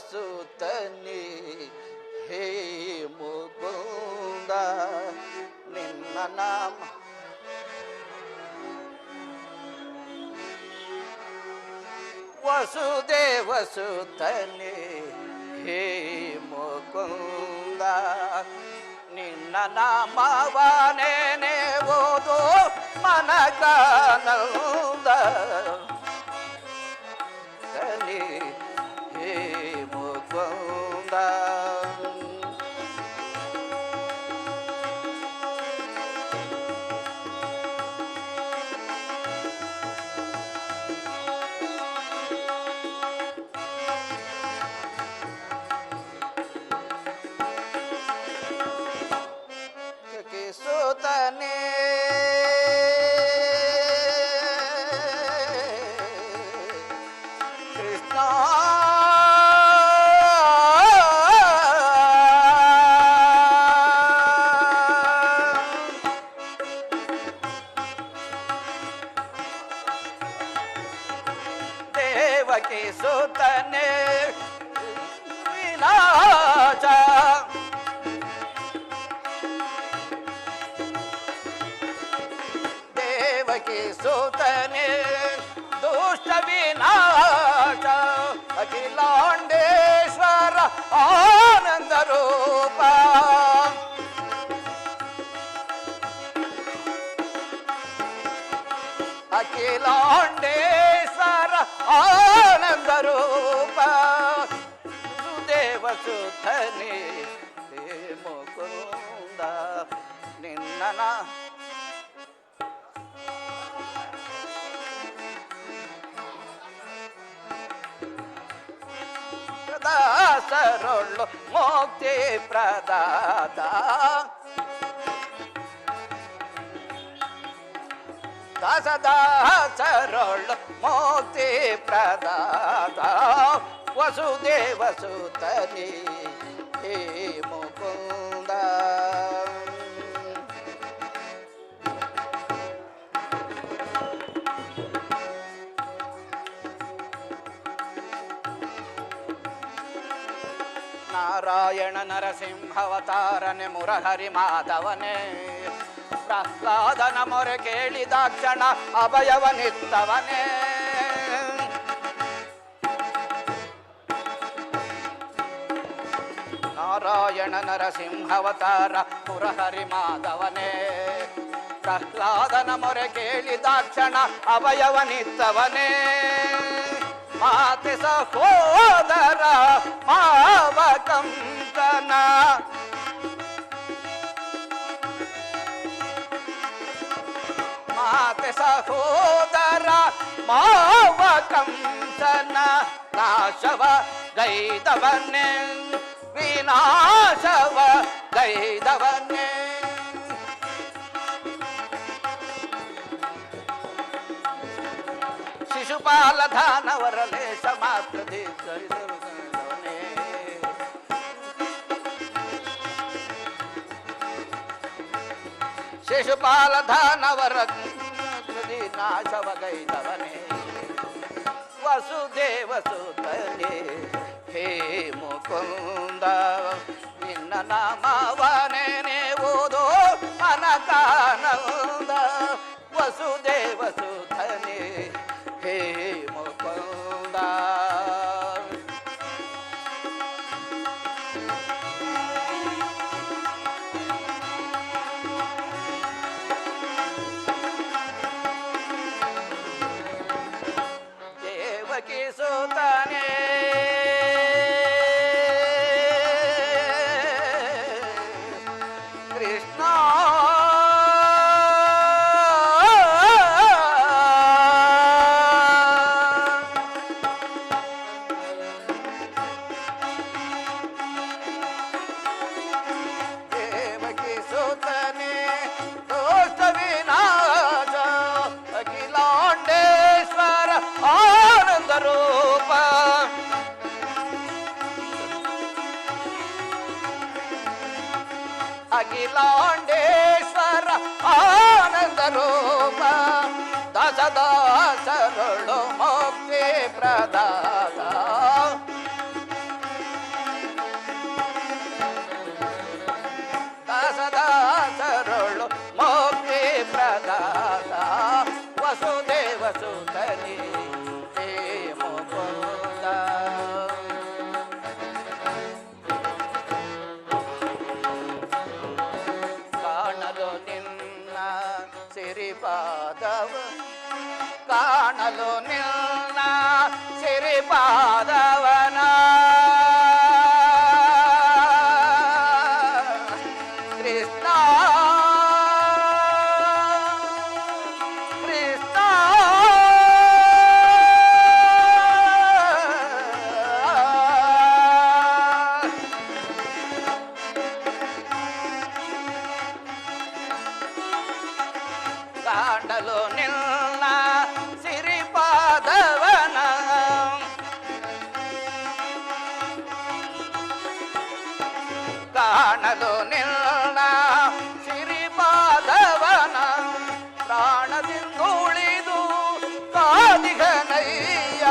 ಸುತನಿ ಹೇ ಮುಕುಂದ ನಿನ್ನ ನಾಮ ವಸುದೇವ ಸುತನಿ ಹೇ ಮುಕುಂದ ನಿನ್ನ ನಾಮವನೇ ಓದು ಮನಗಾನಂದ ತನಿ ಹೇ ಮುಕುಂದ ಸುತನೆ ಕೃಷ್ಣ ದೇವಕಿ ಸುತನೆ ವಿನಾಶ ಸುತನೆ ದುಷ್ಟ ವಿನಾಶ ಅಖಿಲಾಂಡೇಶ್ವರ ಆನಂದ ರೂಪ ಅಖಿಲಾಂಡೇಶ್ವರ ಆನಂದ ರೂಪ ದೇವ ಸುತನೆ ಹೇ ಮುಕುಂದ ನಿನ್ನ ದಾಸರೊಳ್ಳು ಮುಕ್ತಿ ಪ್ರದಾತ ದಾಸರೊಳ್ಳು ಮುಕ್ತಿ ಪ್ರದಾತ ವಸುದೇವ ಸುತನಿ ಹೇ ಮುಕುಂದ ನಾರಾಯಣ ನರಸಿಂಹವತಾರನೆ ಮುರಹರಿ ಮಾಧವನೇ ಪ್ರಹ್ಲಾದನ ಮೊರೆ ಕೇಳಿದಾಕ್ಷಣ ಅಭಯವನಿತ್ತವನೇ ನಾರಾಯಣ ನರಸಿಂಹವತಾರ ಮುರಹರಿ ಮಾಧವನೇ ಪ್ರಹ್ಲಾದನ ಮೊರೆ ಕೇಳಿದಾಕ್ಷಣ ಅಭಯವನಿತ್ತವನೇ ಮಾತೆ ಸಹೋದರ ಮಾವಕಂಸನ ಮಾತೆ ಸಹೋದರ ಮಾವಕಂಸನ ನಾಶವ ಗೈದವನ್ನೇ ವಿನಾಶವ ಗೈದವನ್ನೇ ಶಿಶುಪಾಲ ದಾನವರ ಲೇಷ ಮಾತ್ರ ಶಿಶುಪಾಲ ದಾನವರ ನಾಶವ ಗೈದವನೇ ವಸುದೇವ ಸುತನೇ ಹೇ ಮುಕುಂದ ನಿನ್ನ ನಾಮವನೇ ಓದೋ ಮನಕಾನಂದ ವಸುದೇವ ಸುತನೇ ಹೇ ಮುಕುಂದ ದೇವಕಿ ಸುತನೇ ಕೃಷ್ಣ ಅಖಿಲಾಂಡೇಶ್ವರ ಆನಂದ ರೂಪ ದಶದಾಸರುಳು ಮುಕ್ತಿ ಪ್ರದಾತ ದಾಸ ವಸುದೇವ ಸುತನೇ ಹೇ ಮುಕುಂದ. ಕಾಣಲು ನಿನ್ನ ಸಿರಿಪಾದವ ಕಾಣಲು ನಿನ್ನ ಸಿರಿಪಾದವನ ಕೃಷ್ಣ ಕೃಷ್ಣ ಕಾಣಲು ನಿನ್ನ ಸಿರಿಪಾದವನ ಕಾಣಲು ನಿನ್ನ ಸಿರಿಪಾದವನ ಪ್ರಾಣದಿಂದುಳಿದು ಕಾದಿಗನಯ್ಯ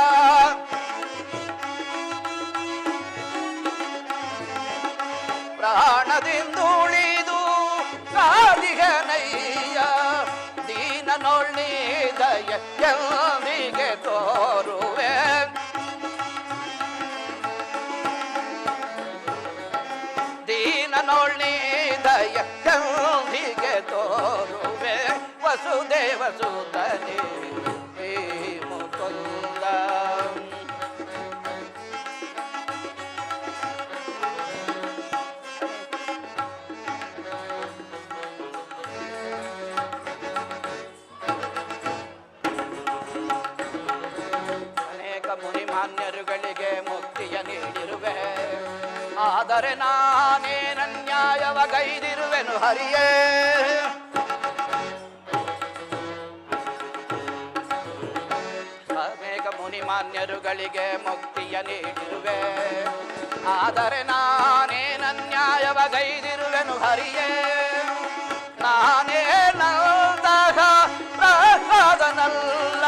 ಪ್ರಾಣದಿಂದುಳಿದು ಕಾದಿಗನಯ್ಯ ದೀನನೊಳ್ಳಿ ದಯೆಂದಿಗೆ ತೋರುವೆ ದೀನನೊಳ್ಳಿ ದಯೆಂದಿಗೆ ತೋರುವೆ ವಸುದೇವ ಸುತನೇ ಹೇ ಮುಕುಂದ. ಮುನಿಮಾನ್ಯರುಗಳಿಗೆ ಮುಕ್ತಿಯ ನೀಡಿರುವೆ ಆದರೆ ನಾನೇನನ್ಯಾಯವಗೈದಿರುವೆನು ಹರಿಯೇ. ಅನೇಕ ಮುನಿಮಾನ್ಯರುಗಳಿಗೆ ಮುಕ್ತಿಯ ನೀಡಿರುವೆ ಆದರೆ ನಾನೇನನ್ಯಾಯವಗೈದಿರುವೆನು ಹರಿಯೇ. ನಾನೇನಂತಹ ಪ್ರಹ್ಲಾದನಲ್ಲ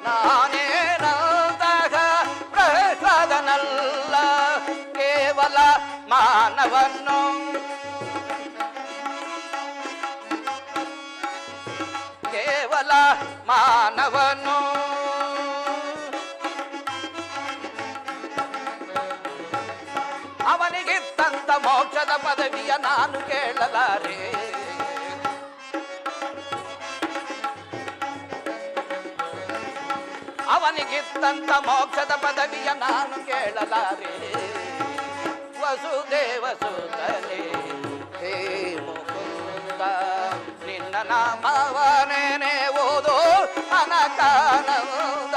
ನಾನೇನಂತಹ ಪ್ರಹ್ಲಾದನಲ್ಲ ಕೇವಲ ಮಾನವನ್ನು ಕೇವಲ ಮಾನವನು ಅವನಿಗಿತ್ತಂತ ಮೋಕ್ಷದ ಪದವಿಯ ನಾನು ಕೇಳಲಾರೆ. ಅವನಿಗಿತ್ತಂತ ಮೋಕ್ಷದ ಪದವಿಯ ನಾನು ಕೇಳಲಾರೆ. ವಸುದೇವ ಸುತನೇ ಹೇ ಮುಕುಂದ ನಿನ್ನ ನಾಮವನೇನೆ ಓದೋ ಅನಕಾನಂದ.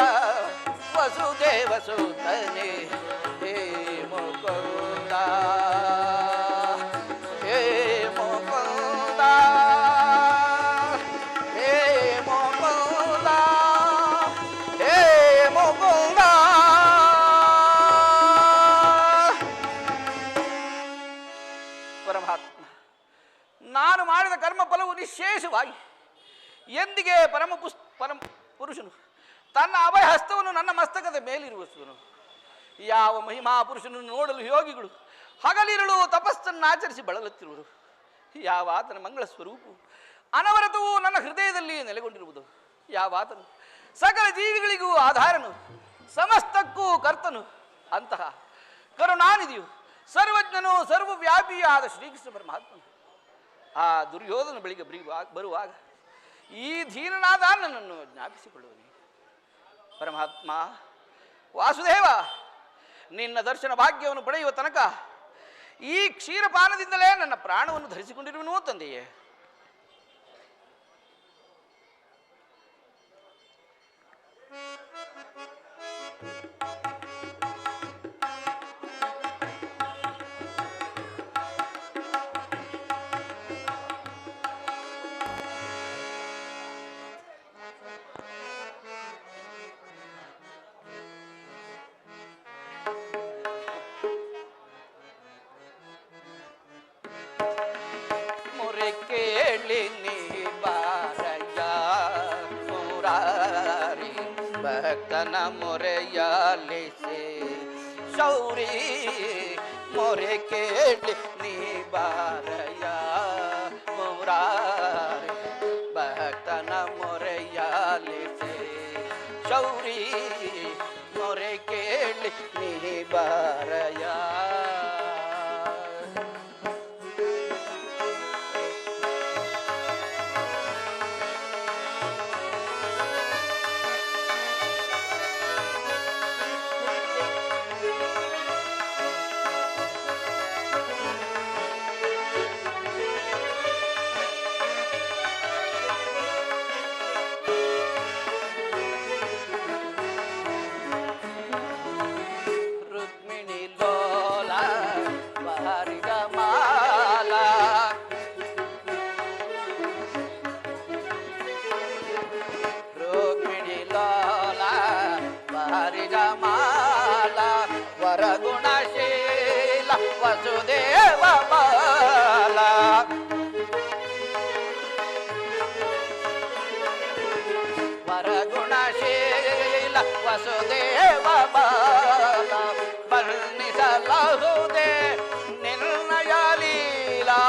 ವಸುದೇವ ಸುತನೇ ಹೇ ಮುಕುಂದ ಹೇ ಮುಕುಂದ ಹೇ ಮುಕುಂದ ಹೇ ಮುಕುಂದ. ಪರಮಾತ್ಮ ನಾನು ಮಾಡಿದ ಕರ್ಮ ಫಲವು ನಿಶೇಷವಾಗಿ ಎಂದಿಗೆ ಪರಮ ಪುರುಷನು ತನ್ನ ಅಭಯ ಹಸ್ತವನ್ನು ನನ್ನ ಮಸ್ತಕದ ಮೇಲಿರುವಸುವನು. ಯಾವ ಮಹಿಮಾ ಪುರುಷನನ್ನು ನೋಡಲು ಯೋಗಿಗಳು ಹಗಲಿರಳು ತಪಸ್ಸನ್ನು ಆಚರಿಸಿ ಬಳಲುತ್ತಿರುವರು. ಯಾವ ಆತನ ಮಂಗಳ ಸ್ವರೂಪವು ಅನವರತವೂ ನನ್ನ ಹೃದಯದಲ್ಲಿ ನೆಲೆಗೊಂಡಿರುವುದು. ಯಾವ ಆತನು ಸಕಲ ಜೀವಿಗಳಿಗೂ ಆಧಾರನು ಸಮಸ್ತಕ್ಕೂ ಕರ್ತನು ಅಂತಹ ಕರುಣಾನಿಧಿಯು ಸರ್ವಜ್ಞನು ಸರ್ವವ್ಯಾಪಿಯಾದ ಶ್ರೀಕೃಷ್ಣ ಪರಮಾತ್ಮನು ಆ ದುರ್ಯೋಧನ ಬಳಿಗೆ ಬರುವಾಗ ಈ ಧೀನನಾದ ನನ್ನನ್ನು ಜ್ಞಾಪಿಸಿಕೊಳ್ಳುವನು. ಪರಮಾತ್ಮ ವಾಸುದೇವ ನಿನ್ನ ದರ್ಶನ ಭಾಗ್ಯವನ್ನು ಪಡೆಯುವ ತನಕ ಈ ಕ್ಷೀರಪಾನದಿಂದಲೇ ನನ್ನ ಪ್ರಾಣವನ್ನು ಧರಿಸಿಕೊಂಡಿರುವನು ತಂದೆಯೇ. ಕೇಳಿ ನೀ ಬಾರಯ್ಯ ಮುರಾರಿ ಭಕ್ತನ ಮೊರೆಯಾಲಿಸಿ ಶೌರಿ ಮೊರೆ ಮೊರೆ ಕೇಳಿ ನೀ ಬಾರಯ್ಯ ಮುರಾರಿ ಭಕ್ತನ ಮೊರೆಯಾಲಿಸೆ ಶೌರಿ ಮೊರೆ ಕೇಳಿ ನೀ ಬಾರಯ್ಯ. ವರಗುಣಶೀಲ ವಸುದೇವ ಬಾಲ ವರಗುಣಶೀಲ ವಸುದೇವ ಬಾಲ ವರ್ಣಿಸಲಾಗುವುದೇ ನಿರ್ಣಯ ಲೀಲಾ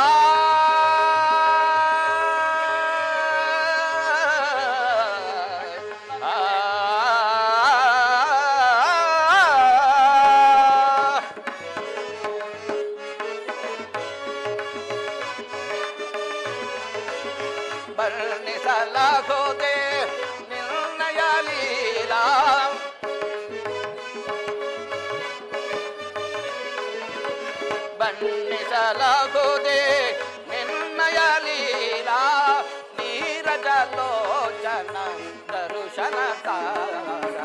ವರ್ಣಿಸಲಾಗುವುದೇ ನಿರ್ಣಯ ಲೀಲಾ ವರ್ಣಿಸಲಾಗುವುದೇ ನಿರ್ಣಯ ಲೀಲಾ ನೀರಜಲೋಚನ ದರುಶನ ತಾರ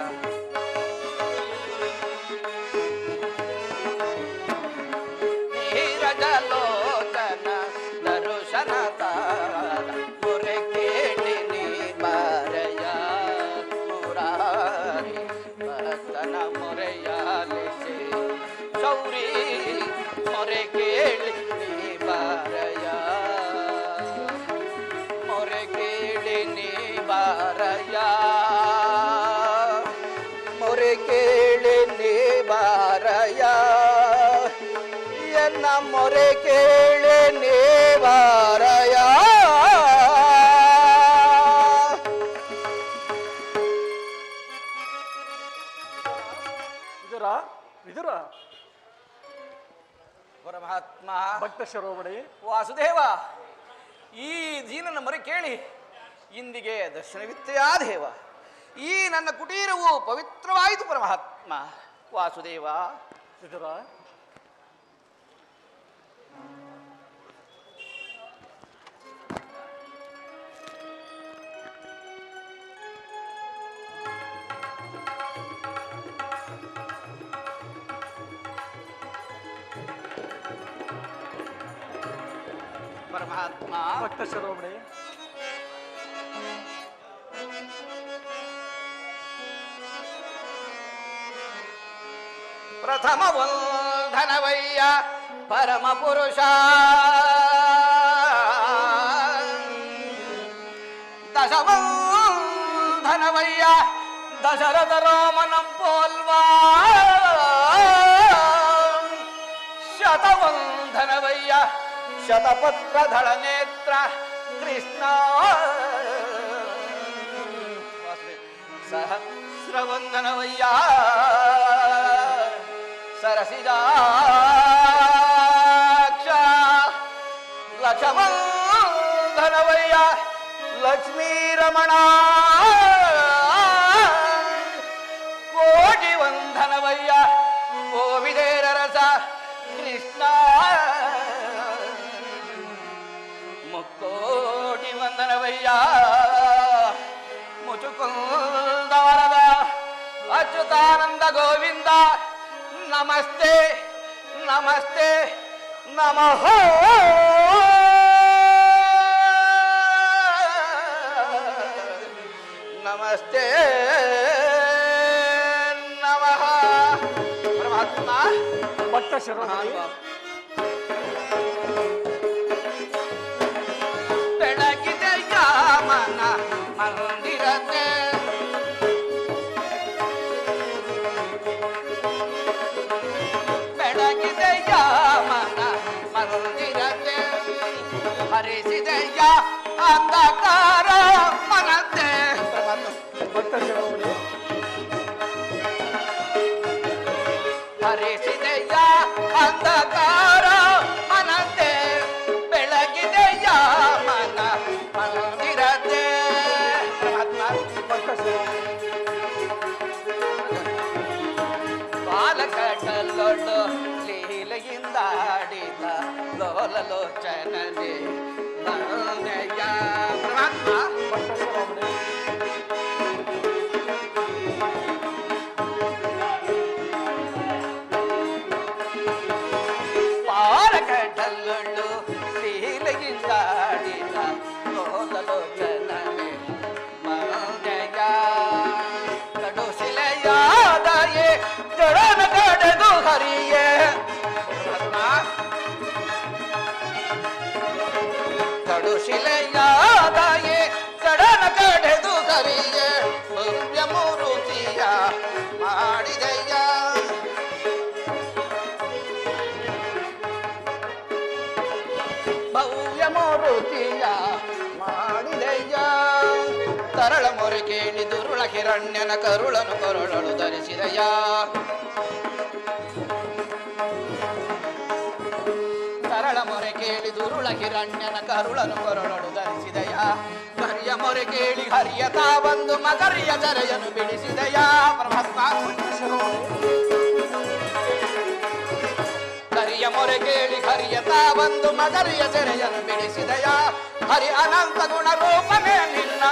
ನೀರಜಲೋಚನ ದರುಶನ ತಾರ ಮೊರೆ ಕೇಳಿ ನೀ ಬಾರಯ್ಯ ಮುರಾರಿ ಭಕ್ತನ ಮೊರೆಯಾಲಿಸೆ ಶೌರಿ ಮೊರೆ ಕೇಳಿ ನೀ ಬಾರಯ್ಯ ಮೊರೆ ಕೇಳಿ ನೀ ಬಾರಯ್ಯ ಮೊರೆ ಕೇಳಿ ನೀ ಬಾರಯ್ಯ ಎನ್ನ ಮೊರೆ ಕೇಳಿ ನೀ ಬಾರಯ್ಯ. ವಿದುರ ಪರಮಾತ್ಮ ಭಕ್ತ ಶಿರೋಮಣಿ ವಾಸುದೇವ, ಈ ದೀನನ ಮೊರೆ ಕೇಳಿ ಇಂದಿಗೆ ದರ್ಶನವಿತ್ತೆಯಾ ದೇವ. ಈ ನನ್ನ ಕುಟೀರವು ಪವಿತ್ರವಾಯಿತು ಪರಮಾತ್ಮ ವಾಸುದೇವ. ವಿದುರ ಪರಮಾತ್ಮ ಭಕ್ತ ಶಿರೋಮಣಿ ಪ್ರಥಮ ವಂದನವಯ್ಯ ಪರಮ ಪುರುಷ ದಶವಂದನವಯ್ಯ ದಶರಥ ರಾಮನಂ ಪೋಲ್ವಾ ಶತವಂದನವಯ್ಯ ಶತಪತ್ರಧಳ ನೇತ್ರ ಕೃಷ್ಣ ಸಹಸ್ರವಂದನವಯ್ಯ ಸರಸಿಜಾಕ್ಷ ಲಕ್ಷವಂದನವಯ್ಯ ಲಕ್ಷ್ಮೀರಮಣ ಕೋಟಿ ವಂದನವಯ್ಯ ಕೋವಿದೇರ ರಸ ಕೃಷ್ಣ ಮುಕ್ಕೋಟಿ ವಂದನವಯ್ಯ ಮುಚುಕುಂದ ವರದ ಅಚ್ಯುತಾನಂದ ಗೋವಿಂದ ನಮಸ್ತೆ ನಮಸ್ತೆ ನಮಃ. ನಮಸ್ತೆ ನಮಃ. ಪರಮಾತ್ಮ ಭಕ್ತ ಶಿರೋಮಣಿ ಬೆಳಗಿದೆ ಯಾಮನ ಮಂದಿರತೆ ಬೆಳಗಿದೆ ಯಾವ ಅಂಧಕಾರ ಮನತೆ ಭಕ್ತ ಶಿರೋಮಣಿ ಹರಿಸಿದೆಯ ಅಂಧಕಾರ ಮನತೆ ಬೆಳಗಿದೆಯ ಮನ ಮಂದಿರತೆ ಭಕ್ತ ಶಿರೋಮಣಿ ಬಾಲಕಟಲ್ಲೊಳ್ಳು ಲೀಲೆಯಿಂದಾಡಿದ ಲೋಲಲೋಚನನೆ ಮಂದೆಯ ಪರಮಾತ್ಮ ಭಕ್ತ ಶಿರೋಮಣಿ ಬಾಲಕಟಲ್ಲೊಳ್ಳು ಲೀಲೆಯಿಂದಾಡಿದ ಲೋಲಲೋಚನನೆ ಮಂದೆಯ ಕಡುಶಿಲೆಯಾದಯೇ ಜಡನ ಕಡೆದು ಹರಿಯೇ ಕಡುಶಿಲೆಯಾದಯೇ ಜಡನ ಕಡೆದು ಹರಿಯೇ ಭವ್ಯ ಮೂರುತಿಯ ಮಾಡಿದೆಯ ಭವ್ಯ ಮೂರುತಿಯ ಮಾಡಿದೆಯ ತರಳ ಮೊರೆ ಕೇಳಿ ದುರುಳ ಹಿರಣ್ಯನ ಕರುಳನು ಕರುಳನು ಧರಿಸಿದೆಯ ತರಳ ಮೊರೆ ಕೇಳಿ ದುರುಳ ಹಿರಣ್ಯನ ಕರುಳನು ಕರುಳನು ಧರಿಸಿದೆಯ ಹರಿಯ ಮೊರೆ ಕೇಳಿ ಹರಿಯ ತಾ ಬಂದು ಮಗರಿಯ ಜರೆಯನು ಬಿಡಿಸಿದೆಯ ಪರಮಾತ್ಮ ಹರಿಯ ಮೊರೆ ಕೇಳಿ ಹರಿಯ ತಾ ಬಂದು ಮಗರಿಯ ಜರೆಯನು ಬಿಡಿಸಿದೆಯ ಹರಿ ಅನಂತ ಗುಣ ರೂಪನೇ ನಿನ್ನ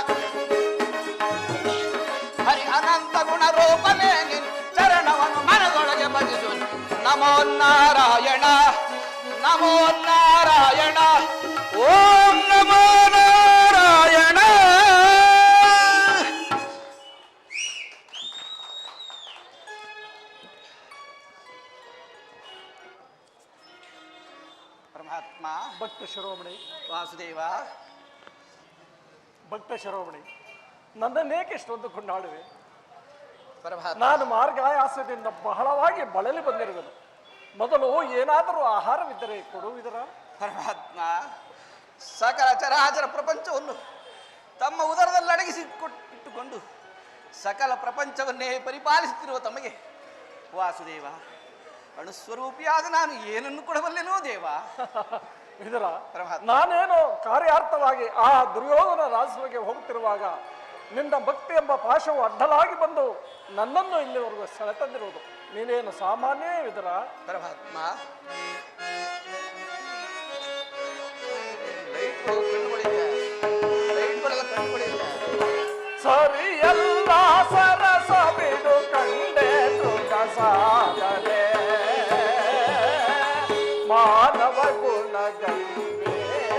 ಹರಿ ಅನಂತ ಗುಣ ರೂಪನೇ ನಿನ್ನ ಚರಣವನ್ನು ಮನದೊಳಗೆ ಭಜಿಸು ನಮೋ ನಾರಾಯಣ ನಮೋ ನಾರಾಯಣ ಓಂ ನಮೋ ನಾರಾಯಣ ಪರಮಾತ್ಮ ಭಕ್ತ ಶಿರೋಮಣಿ ವಾಸುದೇವ ಭಕ್ತ ಶಿರೋಮಣಿ ನನ್ನನ್ನೇಕೆ ಇಷ್ಟೊಂದು ಕೊಂಡಾಡುವೆ? ಪರಮಾತ್ಮ ನಾನು ಮಾರ್ಗಾಯಾಸದಿಂದ ಬಹಳವಾಗಿ ಬಳಲಿ ಬಂದಿರುವೆನು. ಮೊದಲು ಏನಾದರೂ ಆಹಾರವಿದ್ದರೆ ಕೊಡುವುದರ? ಪರಮಾತ್ಮ ಸಕಲ ಚರಾಚರ ಪ್ರಪಂಚವನ್ನು ತಮ್ಮ ಉದರದಲ್ಲಿ ಅಡಗಿಸಿ ಇಟ್ಟುಕೊಂಡು ಸಕಲ ಪ್ರಪಂಚವನ್ನೇ ಪರಿಪಾಲಿಸುತ್ತಿರುವ ತಮಗೆ ವಾಸುದೇವ ಅಣುಸ್ವರೂಪಿಯಾದ ನಾನು ಏನನ್ನು ಕೊಡಬಲ್ಲೆನೋ ದೇವ. ಇದರ ಪರಮಾತ್ಮ ನಾನೇನು ಕಾರ್ಯಾರ್ಥವಾಗಿ ಆ ದುರ್ಯೋಧನ ರಾಜ್ಯಕ್ಕೆ ಹೋಗುತ್ತಿರುವಾಗ ನಿನ್ನ ಭಕ್ತಿ ಎಂಬ ಪಾಶವು ಅಡ್ಡಲಾಗಿ ಬಂದು ನನ್ನನ್ನು ಇಲ್ಲಿವರೆಗೂ ಸೆಳೆತಂದಿರುವುದು. ನೀನೇನು ಸಾಮಾನ್ಯ ಇದರ? ಪರಮಾತ್ಮ ಸರಿಯಲ್ಲ ಸರಸ ಬಿಡು ಕಂಡೆ ತೃಗ ಸಾಗಲೆ ಮಾನವ ಗುಣ ಗಂಭೀರಾವಿದುರ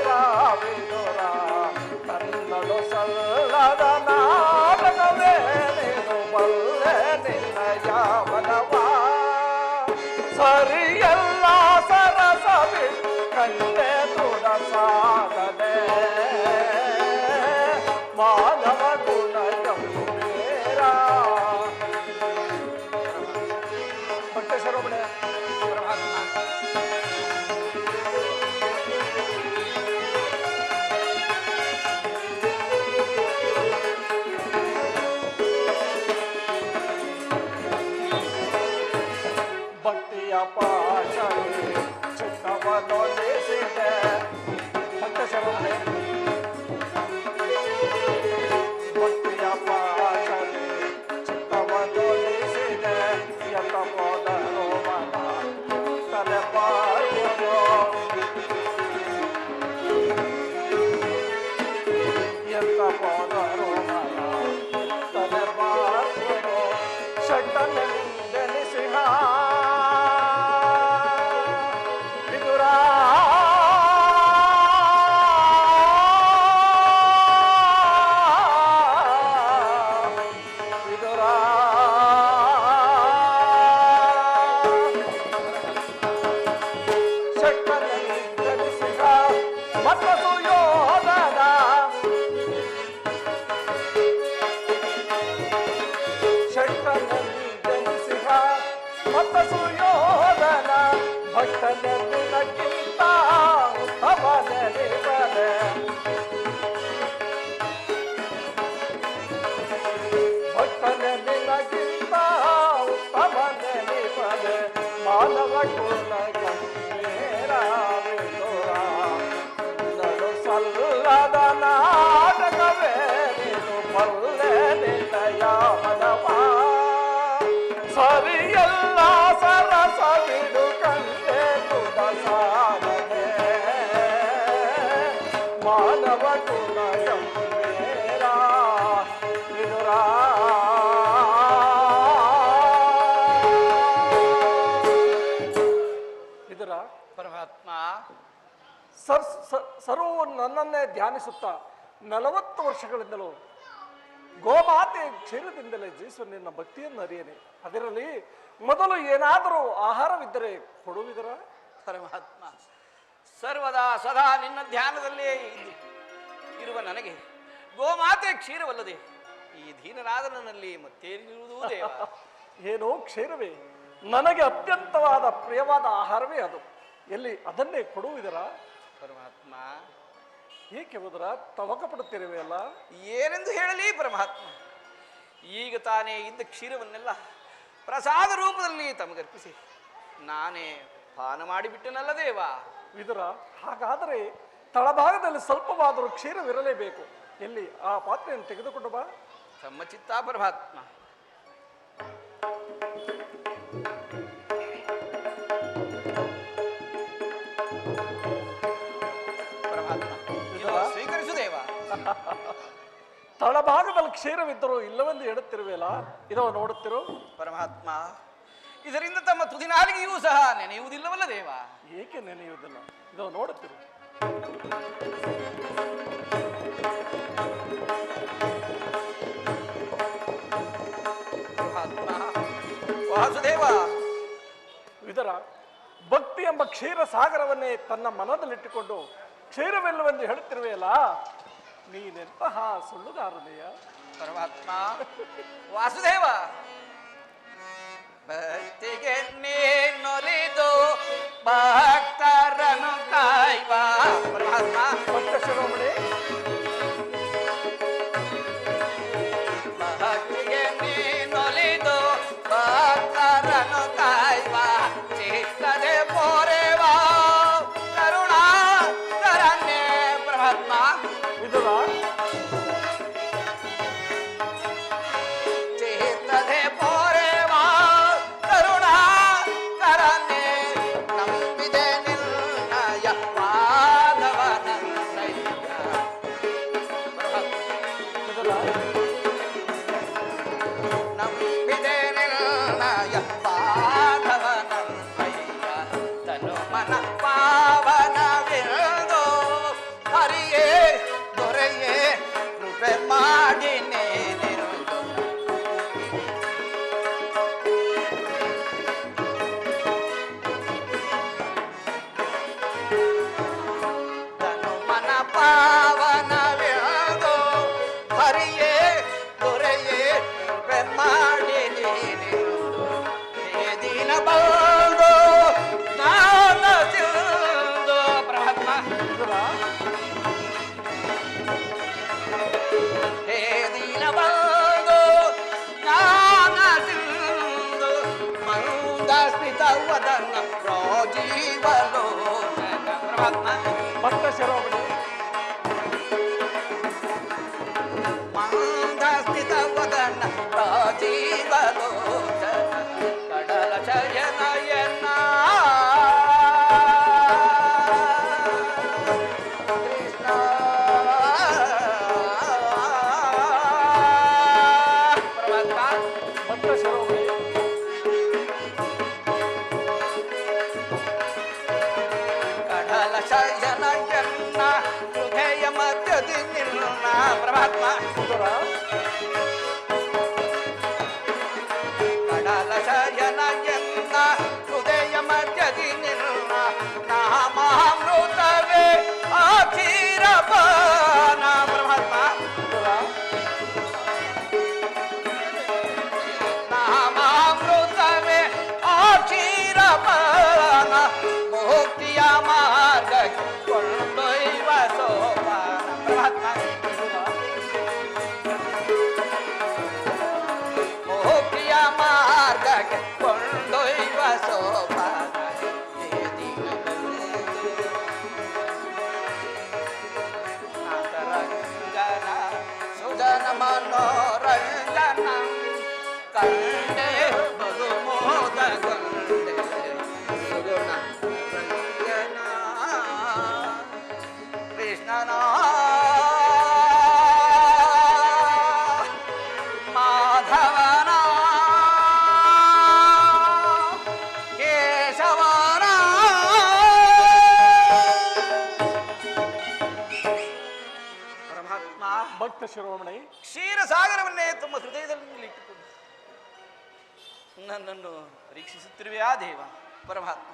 ಕನ್ನಡ ಸಲ್ಲದ ನಾಟಕವೇ ನೀನು ಬಲ್ಲೆ ನಿನ್ನ ಯಾವನವ. ಸರಿಯಲ್ಲ ಸರಸ ಬಿಡು ಕಂಡೆ ತೃಗ ಸಾಗಲೆ ಮಾನವ ಗುಣ ಗಂಭೀರ. ಭಕ್ತ ಶಿರೋಮಣಿ ಭಕ್ತಿಯ ಪಾಶವಿ ಚಿತ್ತವನ್ನೊಲಿಸಿದೆ. ಭಕ್ತ ಶಿರೋಮಣಿ ಭಕ್ತಿಯ ಪಾಶವಿ ಚಿತ್ತವನ್ನೊಲಿಸಿದೆ. ಎತ್ತ ಹೋದರು ಮನ ತಲೆ ಪಾರ್ವನು ಎತ್ತ ಹೋದರು ಮನ ತಲೆ ಪಾರ್ವನು ಷಡ್ಡನೆಂದೆನಿಸಿಹ ವಿದುರ ವಿದುರ ಷಡ್ಡನೆಂದೆನಿಸಿಹ ಮತ್ತ ಸುಯೋಧನ ಷಡ್ಡನೆಂದೆನಿಸಿಹ ಮತ್ತ ಸುಯೋಧನ ಭಕ್ತನೆಂದಿನಕ್ಕಿಂತ ಉತ್ತಮನೆನಿಬಲೆ. ಸರಿಯಾದ ನಾಟಕವೇನಿದು ಬಲ್ಲೆ ನಿನ್ನಯ ಮನವ ಸರಿಯಲ್ಲ ಸರಸ ಬಿಡು ಕಂಡೆ ತುದ ಸಾಧನೆ ಮಾನವ ಕುಲ ಗಂಭೀರ ವಿದುರ ವಿದುರ ಪರಮಾತ್ಮ ಸರ್ವವು ನನ್ನನ್ನೇ ಧ್ಯಾನಿಸುತ್ತಾ 40 ವರ್ಷಗಳಿಂದಲೂ ಗೋಮಾತೆ ಕ್ಷೀರದಿಂದಲೇ ಜೀವಿಸುವ ನಿನ್ನ ಭಕ್ತಿಯನ್ನು ಅರಿಯನೆ. ಅದರಲ್ಲಿ ಮೊದಲು ಏನಾದರೂ ಆಹಾರವಿದ್ದರೆ ಕೊಡುವಿದರ ಪರಮಾತ್ಮ ಸರ್ವದಾ ಸದಾ ನಿನ್ನ ಧ್ಯಾನದಲ್ಲೇ ಇರುವ ನನಗೆ ಗೋಮಾತೆ ಕ್ಷೀರವಲ್ಲದೆ ಈ ದೀನನಾದ ನನ್ನಲ್ಲಿ ಮತ್ತೇನಿರುವುದು ದೇವ? ಏನೋ ಕ್ಷೀರವೇ ನನಗೆ ಅತ್ಯಂತವಾದ ಪ್ರಿಯವಾದ ಆಹಾರವೇ ಅದು. ಎಲ್ಲಿ ಅದನ್ನೇ ಕೊಡುವುದರ ಪರಮಾತ್ಮ? ಏಕೆ ಹೋದರ ತವಕ ಪಡುತ್ತಿರುವೆ ಅಲ್ಲ? ಏನೆಂದು ಹೇಳಲಿ ಪರಮಾತ್ಮ? ಈಗ ತಾನೇ ಇದ್ದ ಕ್ಷೀರವನ್ನೆಲ್ಲ ಪ್ರಸಾದ ರೂಪದಲ್ಲಿ ತಮಗರ್ಪಿಸಿ ನಾನೇ ಪಾನ ಮಾಡಿಬಿಟ್ಟನಲ್ಲ ದೇವ. ವಿದುರ, ಹಾಗಾದರೆ ತಳಭಾಗದಲ್ಲಿ ಸ್ವಲ್ಪವಾದರೂ ಕ್ಷೀರವಿರಲೇಬೇಕು. ಎಲ್ಲಿ ಆ ಪಾತ್ರೆಯನ್ನು ತೆಗೆದುಕೊಂಡು ಬಾ. ತಮ್ಮ ಚಿತ್ತ ಪರಮಾತ್ಮ. ಸ್ವೀಕರಿಸು ದೇವ. ತಳಭಾಗದಲ್ಲಿ ಕ್ಷೀರವಿದ್ದರೂ ಇಲ್ಲವೆಂದು ಹೇಳುತ್ತಿರುವೆಲ್ಲ, ಇದೋ ನೋಡುತ್ತಿರು ಪರಮಾತ್ಮ. ಇದರಿಂದ ತಮ್ಮ ತುದಿನಾಲಿಗೆಯೂ ಸಹ ನೆನೆಯುವುದಿಲ್ಲವಲ್ಲ ದೇವ? ಏಕೆ ನೆನೆಯುವುದಿಲ್ಲ? ಇದೋ ನೋಡುತ್ತಿರು. ಪರಮಾತ್ಮ ವಾಸುದೇವ. ವಿದುರ, ಭಕ್ತಿ ಎಂಬ ಕ್ಷೀರ ಸಾಗರವನ್ನೇ ತನ್ನ ಮನದಲ್ಲಿಟ್ಟುಕೊಂಡು ಕ್ಷೀರವಿಲ್ಲವೆಂದು ಹೇಳುತ್ತಿರುವೆಯಲ್ಲ, ನೀನೆಂತಹ ಸುಳ್ಳುಗಾರನೆಯ? ಪರಮಾತ್ಮ ವಾಸುದೇವ, ಭಕ್ತಿಗೆ ನೀನೊಲಿದು ಭಕ್ತರನ್ನು ಕಾಯ್ವ. ಪರಮಾತ್ಮ ಭಕ್ತ ಶಿರೋಮಣಿ, ಭಕ್ತಿಗೆ ನೀನೊಲಿದು ಭಕ್ತರನ್ನು ಕಾಯ್ವ. ಚಿತ್ತದೆ ಪೋರೆವ ಕರುಣಾ ಕರಣ್ಯೆ. ಪರಮಾತ್ಮ ವಿದುರ, ಚಿತ್ತದೆ ಪೋರೆವ ಕರುಣಾ ಕರಣ್ಯೆ. ನಂಬಿದೆ ನಿನ್ನಯ ಪಾದವನನ್ನಯ್ಯ. ವಿದುರ, ನಂಬಿದೆ ನಿನ್ನಯ ಪಾದವನನ್ನಯ್ಯ. ತನು ಮನ ಪಾವನವಿರುವುದು ಹರಿಯೇ ದೊರೆಯೇ ಕೃಪೆ ಮಾಡಿ ನೇನಿರುವುದು. ತನು ಮನ ಪಾವನವಿರುವುದು ಹರಿಯೇ ದೊರೆಯೇ ಕೃಪೆ ಮಾಡಿ ನೇನಿರುವುದು. ಹೇ ದೀನ ಬಂದು ಜ್ಞಾನ ಸಿಂಧು. ಪರಮಾತ್ಮ ವಿದುರ, ಹೇ ದೀನ ಬಂದು ಜ್ಞಾನ ಸಿಂಧು. ಮಂದ ಸ್ಮಿತವದನ ರಾಜೀವಲೋಚನ. ಪರಮಾತ್ಮ ಭಕ್ತ ಶಿರೋಮಣಿ, ಮಂದ ಸ್ಮಿತವದನ ರಾಜೀವಲೋಚನ. ಕಡಲ ಶಯನಯನ ಕೃಷ್ಣ. ಪರಮಾತ್ಮ ಭಕ್ತ ಶಿರೋಮಣಿ, ಕಡಲ ಶಯನಯನ್ನ ಹೃದಯ ಮಧ್ಯದಿ ನಿನ್ನ. ಪರಮಾತ್ಮ ವಿದುರ, ಕಡಲ ಶಯನಯನ್ನ ಹೃದಯ ಮಧ್ಯದಿ ನಿನ್ನ. ನಾಮಾಮೃತವೇ ಆ ಕ್ಷೀರಪಾನ. ಪರಮಾತ್ಮ ವಿದುರ, ನಾಮಾಮೃತವೇ ಆ ಕ್ಷೀರಪಾನ. ಮುಕ್ತಿಯ ಮಾರ್ಗಕ್ಕೆ ಕೊಂಡೊಯ್ವ ಸೋಪಾನ. ಪರಮಾತ್ಮ ವಿದುರ, ಮನೋರಂಜನ ಕಂಡೆ ಬಹು ಮೋದಗೊಂಡೆ ಸುಗುಣ ರಂಜನ ಕೃಷ್ಣನ ಮಾಧವನ ಕೇಶವನ ಪರಮಾತ್ಮ ಭಕ್ತ ಶಿರೋಮಣಿ, ಕ್ಷೀರಸಾಗರವನ್ನೇ ತಮ್ಮ ಹೃದಯದಲ್ಲಿ ಇಟ್ಟುಕೊಂಡು ನನ್ನನ್ನು ಪರೀಕ್ಷಿಸುತ್ತಿರುವೆಯಾ ದೇವ ಪರಮಾತ್ಮ.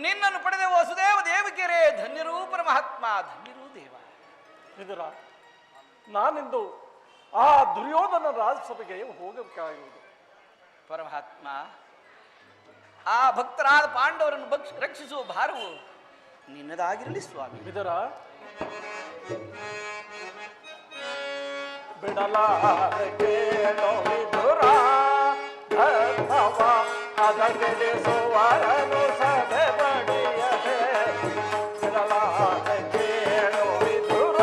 ನಿನ್ನನ್ನು ಪಡೆದ ವಸುದೇವ ದೇವಕಿಯರೇ ಧನ್ಯರೂ ಪರಮಾತ್ಮ, ಧನ್ಯರೂ ದೇವ. ವಿದುರ, ನಾನಿಂದು ಆ ದುರ್ಯೋಧನ ರಾಜಸಭೆಗೆ ಹೋಗಬೇಕಾಗುವುದು. ಪರಮಾತ್ಮ, ಆ ಭಕ್ತರಾದ ಪಾಂಡವರನ್ನು ರಕ್ಷಿಸುವ ಭಾರವು ನಿನ್ನದಾಗಿರಲಿ ಸ್ವಾಮಿ. ವಿದುರ, ಬಿಡಲಾರೆ ಕೇಳೋ ವಿದುರ, ಧರ್ಮವ ಹದಗೆಡಿಸುವರನು ಸದೆ ಬಡಿಯದೆ. ಬಿಡಲಾರೆ ಕೇಳೋ ವಿದುರ.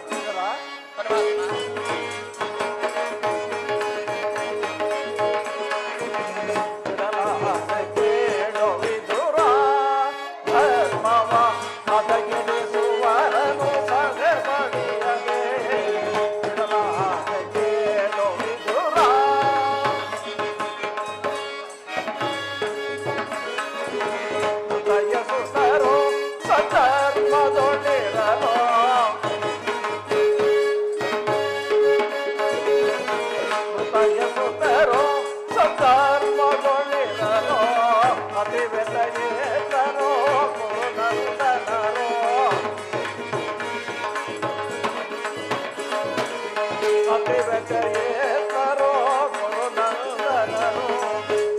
ವಿದುರ, ಪರಮಾತ್ಮ, ಬಿಡಲಾರೆ ಕೇಳೋ ವಿದುರ, ಧರ್ಮವ ಹದಗೆಡಿಸುವರನು ಸದೆ ಬಡಿಯದೆ. ಬಿಡಲಾರೆ ಕೇಳೋ ವಿದುರ. ಹೃದಯ ಸುತರು ಸಧರ್ಮದೊಳಿರಲು. ಹೃದಯ ಸುತರು ಸಧರ್ಮದೊಳಿರಲು. ಅತಿ ವ್ಯತಯೇತರೋ ಗುರುನಂದನರೋ. ಅತಿ ವ್ಯತಯೇತರೋ ಗುರುನಂದನರೋ.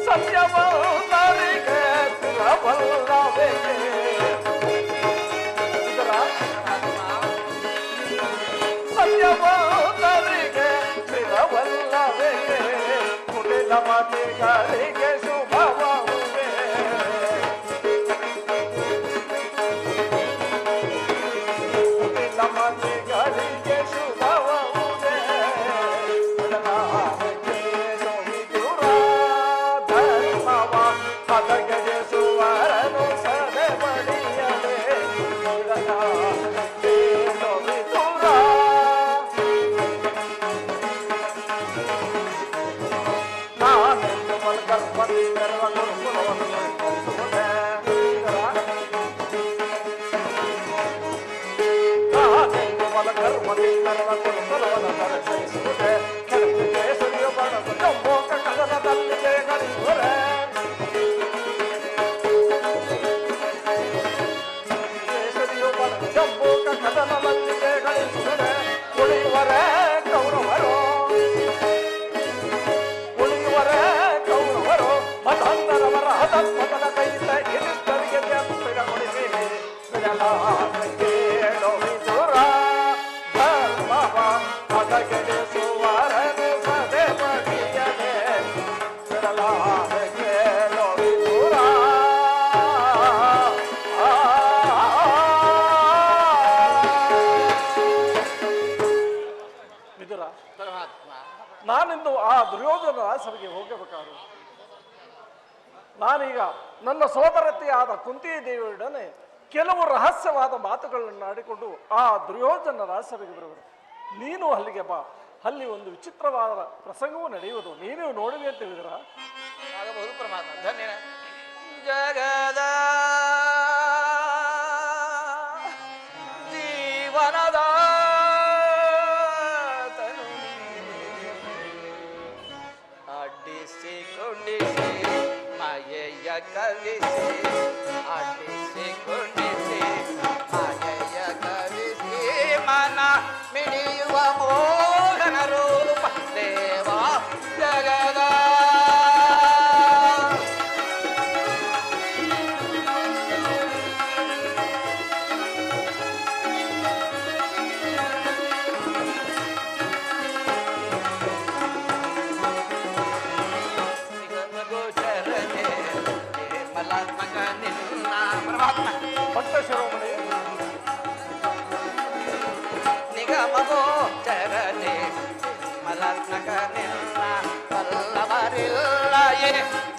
ಸತ್ಯವಂತರಿಗೆ ಸ್ಥಿರವಲ್ಲವೆಗೆ. ಇದರ ಸತ್ಯವಂತರಿಗೆ ಸ್ಥಿರವಲ್ಲವೆಗೆ. ಕುಟಿಲ ಮತಿಗಳಿಗೆ ಶುಭವೇ. ಕುಟಿಲ ಮತಿಗಳಿಗೆ ಶುಭವೇ. ಧರ್ಮವ ಹದಗೆಡಿಸುವರನು ಸದೆ ಬಡಿಯದೆ. ವಿದುರ, ನಾನೆಂದು ಮಲ್ಕರ್ಪತಿ ನೆರವ ಗುರುಕುಲವನ್ನು ನಡೆಸುವುದೇ. ನಾನೆಂದು ಮಲ್ಕರ್ಪತಿ ನೆರವ ಗುರುಕುಲವನ್ನು ನಡೆಸುವುದೇ. ಕೆಳಗೆ ಸುರಿಯು ಬಣದು ಜಂಬೋ ಕಡಲದಲ್ಲಿ ಗಳಿಸುವರೆ. ಜಂಬೂ ಕದನದಲ್ಲಿ ಗಳಿಸುವರೆ. ಉಳಿಯುವರೆ ಕೌರವರು, ಉಳಿಯುವರೆ ಕೌರವರು. ಮತಾಂತರವರ ಹತತ್ವದ ಕೈಯಿಂದ ಇರಿಷ್ಟರಿಗೆ ಬೆಂಬಿಡಗೊಳಿಸಿ. ಬಿಡಲಾರೆ ಕೇಳೋ ವಿದುರ, ಧರ್ಮವ ಹದಗೆಡಿಸುವರನು ಸದೆ ಬಡಿಯದೆ. ಬಿಡಲಾರೆ ಕೇಳೋ ವಿದುರ. ವಿದುರ, ಪರಮಾತ್ಮ, ನಾನಿಂದು ಆ ದುರ್ಯೋಧನ ಸಭೆಗೆ ಹೋಗಬೇಕಾದ್ರು ನಾನೀಗ ನನ್ನ ಸೋದರತೆಯಾದ ಕುಂತಿ ದೇವಿಯೊಡನೆ ಕೆಲವು ರಹಸ್ಯವಾದ ಮಾತುಗಳನ್ನು ಆಡಿಕೊಂಡು ಆ ದುರ್ಯೋಧನ ರಾಜಸಭೆಗೆ ಬರುವರು. ನೀನು ಅಲ್ಲಿಗೆ ಬಾ. ಅಲ್ಲಿ ಒಂದು ವಿಚಿತ್ರವಾದ ಪ್ರಸಂಗವೂ ನಡೆಯುವುದು, ನೀನು ನೋಡುವೆ ಅಂತ ಹೇಳಿದ್ರ. ಆಗಬಹುದು ಪರಮಾತ್ಮ, ಧನ್ಯನ. ಜಗದ ಜೀವನದ ತನು ಅಡ್ಡಿಸಿಕೊಂಡಿಸಿ ಮಾಯೆಯ ಕವಿಸಿ. ಅಡ್ಡಿಸಿಕೊಂಡಿಸಿ ಮಾಯೆಯ ಕವಿಸಿ. ಮನ ಮಿಡಿಯುವ ಮೋಹನ ರೂಪ ದೇವ ಜಗದ. ಭಕ್ತ ಶಿರೋಮಣಿ,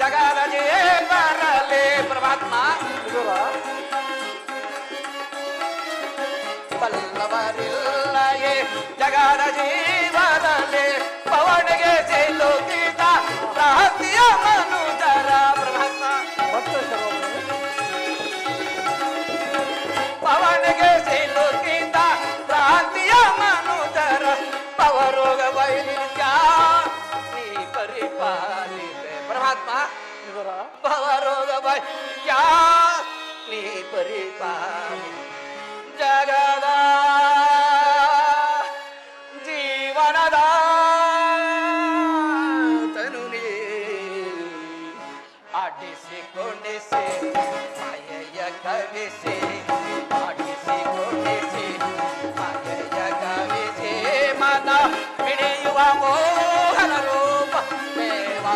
ಜಗದ ಜೀವನಲೇ ಪರಮಾತ್ಮ ವಿದುರ ಬಲ್ಲವರಿಲ್ಲಯೇ ಜಗದ ಜೀವನಲೇ ಪವನಿಗೆ ಸಿಲುಕಿದ ರಹಸ್ಯ ಮನುಜರ ಪರಮಾತ್ಮ ಮತ್ತೆ ಶರ್ವಮಣಿ ಪವನಿಗೆ ಸಿಲುಕಿದ ಭ್ರಾಂತಿಯ ಮನುಜರ ಪವರೋಗ ವೈರಿತ್ಯ ನೀ ಪರಿಪಾಲಿಸೆ ಪರಮಾತ್ಮ ವಿದುರ ಭವರೋಗ ವೈರಿತ್ಯ ನೀ ಪರಿಪಾಲಿ ಜಗದ ಜೀವನದ ತನು ನೀ ಆಡಿಸಿಕೊಂಡಿಸಿ ಮಾಯೆಯ ಕವಿಸಿ ಆಡಿಸಿಕೊಂಡಿಸಿ ಮಾಯೆಯ ಕವಿಸಿ ಮನ ಹಿಡಿಯುವ ಮೋಹನ ರೂಪ ದೇವ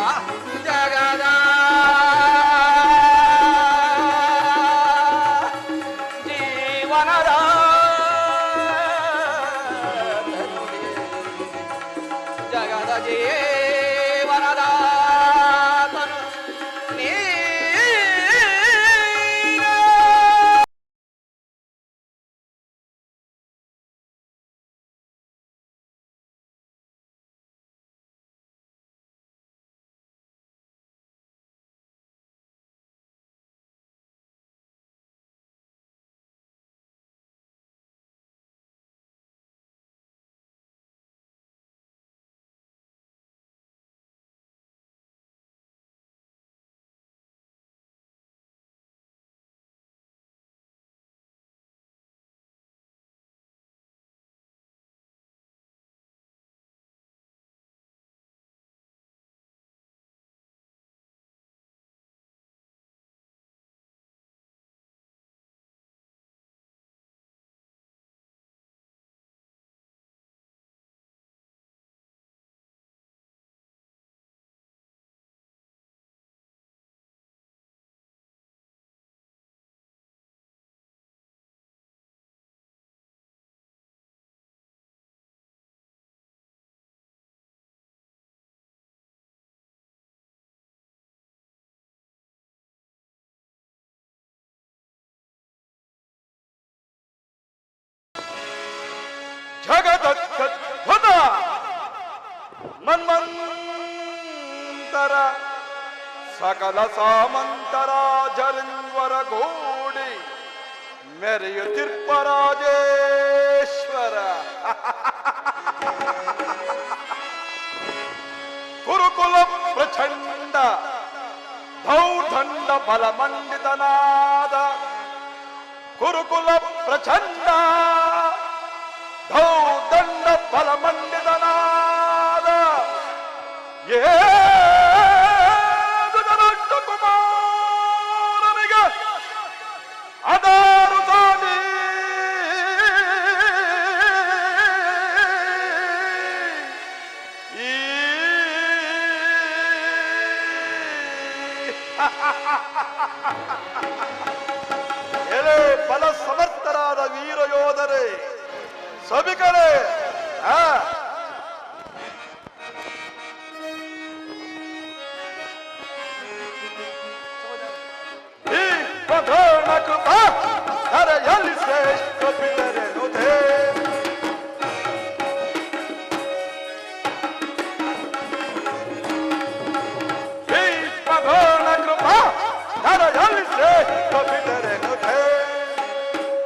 ಜಗದ ಜೀವನದ ಜಗದ ಜೀವನದ ತನು ಜಗದದ್ಭುತ ಮನ್ವಂತರ ಸಕಲ ಸಾಮಂತರ ಜರಿಂವರ ಗೂಡಿ ಮೆರೆಯುತ್ತಿರ್ಪ ರಾಜೇಶ್ವರ ಕುರುಕುಲ ಪ್ರಚಂಡ ದೌರ್ದಂಡ ಬಲಮಂಡಿತನಾದ ಕುರುಕುಲ ಪ್ರಚಂಡ ದೌರ್ದಂಡ ಬಲಮಂಡಿತನಾದ ಏದು ಕುಮಾರನಿಗೆ ಅದಾರು ಸಾಡಿ ಈ ಎಲೆ ಬಲ ಸಮರ್ಥರಾದ ವೀರ ಯೋಧರೇ ಸಭಿಕರೇ ಈ ಪ್ರಧಾನ ಕೃಪಾ ಧರೆಯಲ್ಲಿ ಶ್ರೇಷ್ಠ ಬಿಟ್ಟರೆನುದೇ ಈ ಪ್ರಧಾನ ಕೃಪಾ ಧರೆಯಲ್ಲಿ ಶ್ರೇಷ್ಠ ಬಿಟ್ಟರೆನುದೇ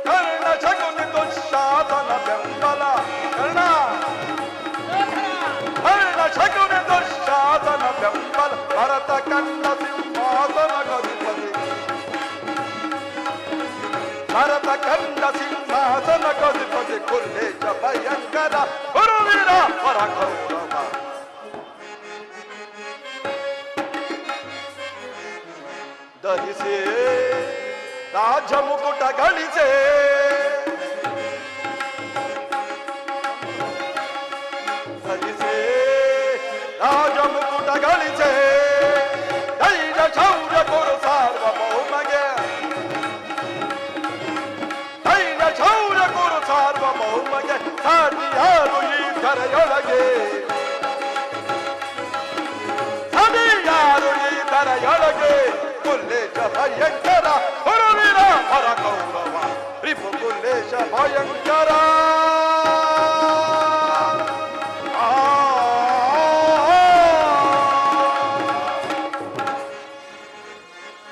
ಕರ್ಣ ಶಕುನಿ ದುಶ್ಯಾಸನ ಬೆಂಬಲ ಕರ್ಣ ಶಕುನಿ ದುಶ್ಯಾಸನ ಬೆಂಬಲ ಭರತ ಕಂಡ ಸಿಂಹಾಸನ ಗದಿಪತಿ ಭರತ ಕಂಡ ಸಿಂಹಾಸನ ಗದಿಪತಿ ಕುಲ್ಲೇಶ ಭಯಂಕರ ಗುರುವೀರ ಪರಕೌರವ ದಹಿಸಿ ರಾಜ ಮುಕುಟ ಗಳಿಸೆ ಧರಿಸೆ ರಾಜ ಮುಕುಟ ಗಳಿಸೆ ಧೈರ್ಯ ಶೌರ್ಯ ಗುರು ಸಾರ್ವಭೌಮಗೆ ಧೈರ್ಯ ಶೌರ್ಯ ಗುರು ಸಾರ್ವಭೌಮಗೆ ಸಾಧಿಯಾರು ಈ ಧರೆಯೊಳಗೆ ಸದಿಯಾರು ಈ ಧರೆಯೊಳಗೆ ಕುಲ್ಲೇಶ ಭಯಂಕರ ಹುರುವಿನ ಪರ ಕೌರವ ರಿಪು ಕುಲ್ಲೇಶ ಭಯಂಕರ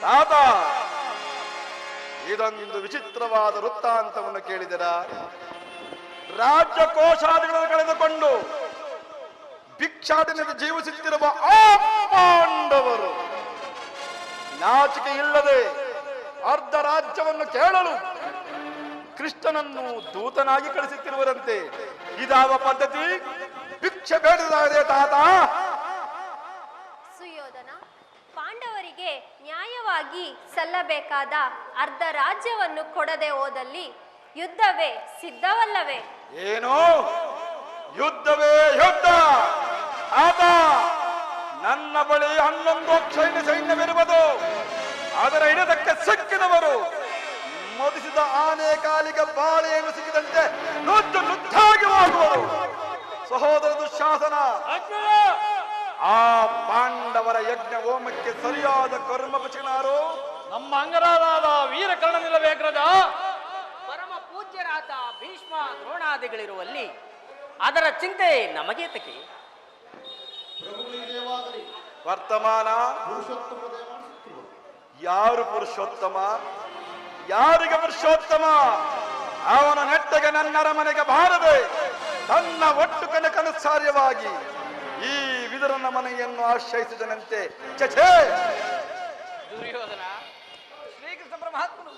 ತಾತ ಇದೊಂದು ವಿಚಿತ್ರವಾದ ವೃತ್ತಾಂತವನ್ನು ಕೇಳಿದರ ರಾಜ್ಯ ಕೋಶಾದಿಗಳನ್ನು ಕಳೆದುಕೊಂಡು ಭಿಕ್ಷಾಟನೆಗೆ ಜೀವಿಸುತ್ತಿರುವ ಆ ಪಾಂಡವರು ನಾಚಿಕೆ ಇಲ್ಲದೆ ಅರ್ಧ ರಾಜ್ಯವನ್ನು ಕೇಳಲು ಕೃಷ್ಣನನ್ನು ದೂತನಾಗಿ ಕಳಿಸುತ್ತಿರುವರಂತೆ ಇದಾವ ಪದ್ಧತಿ? ಭಿಕ್ಷೆ ಬೇಡದಾಗಿದೆ ತಾತ. ಸುಯೋಧನ, ಪಾಂಡವರಿಗೆ ನ್ಯಾಯವಾಗಿ ಸಲ್ಲಬೇಕಾದ ಅರ್ಧ ರಾಜ್ಯವನ್ನು ಕೊಡದೆ ಹೋದಲ್ಲಿ ಯುದ್ಧವೇ ಸಿದ್ಧವಲ್ಲವೇ? ಏನು ಯುದ್ಧವೇ ಯುದ್ಧ? ಆತ ನನ್ನ ಬಳಿ 11 ಅಕ್ಷೈನ್ಯ ಸೈನ್ಯವಿರುವುದು. ಅದರ ಹಿಡಿದಕ್ಕೆ ಸಿಕ್ಕಿದವರು ಮದಿಸಿದ ಆನೆ ಕಾಲಿಗೆ ಬಾಳೆಯನ್ನು ಸಿಕ್ಕಿದಂತೆ ನುಜ್ಜು ನುಜ್ಜಾಗಿ ಹೋಗುವರು. ಸಹೋದರ ದುಶ್ಯಾಸನ, ಆ ಪಾಂಡವರ ಯಜ್ಞ ಹೋಮಕ್ಕೆ ಸರಿಯಾದ ಕರ್ಮ ಪಚನಾರು ನಮ್ಮ ಅಂಗರಾದ ವೀರಕರ್ಣನಿಲ್ಲಬೇಕ್ರದ ಪರಮ ಪೂಜ್ಯರಾದ ಭೀಷ್ಮ ದ್ರೋಣಾದಿಗಳಿರುವಲ್ಲಿ ಅದರ ಚಿಂತೆ ನಮಗೆ ತಕೆ. ವರ್ತಮಾನ ಯಾರು ಪುರುಷೋತ್ತಮ? ಯಾರಿಗೆ ಪುರುಷೋತ್ತಮ? ಅವನ ನೆಟ್ಟಗೆ ನನ್ನ ಅರಮನೆಗೆ ಬಾರದೆ ತನ್ನ ಒಟ್ಟು ಕನಕನುಸಾರ್ಯವಾಗಿ ಈ ವಿದುರನ ಮನೆಯನ್ನು ಆಶ್ರಯಿಸಿದನಂತೆ. ಚಚೇ ದುರ್ಯೋಧನ, ಶ್ರೀಕೃಷ್ಣ ಪರಮಾತ್ಮನು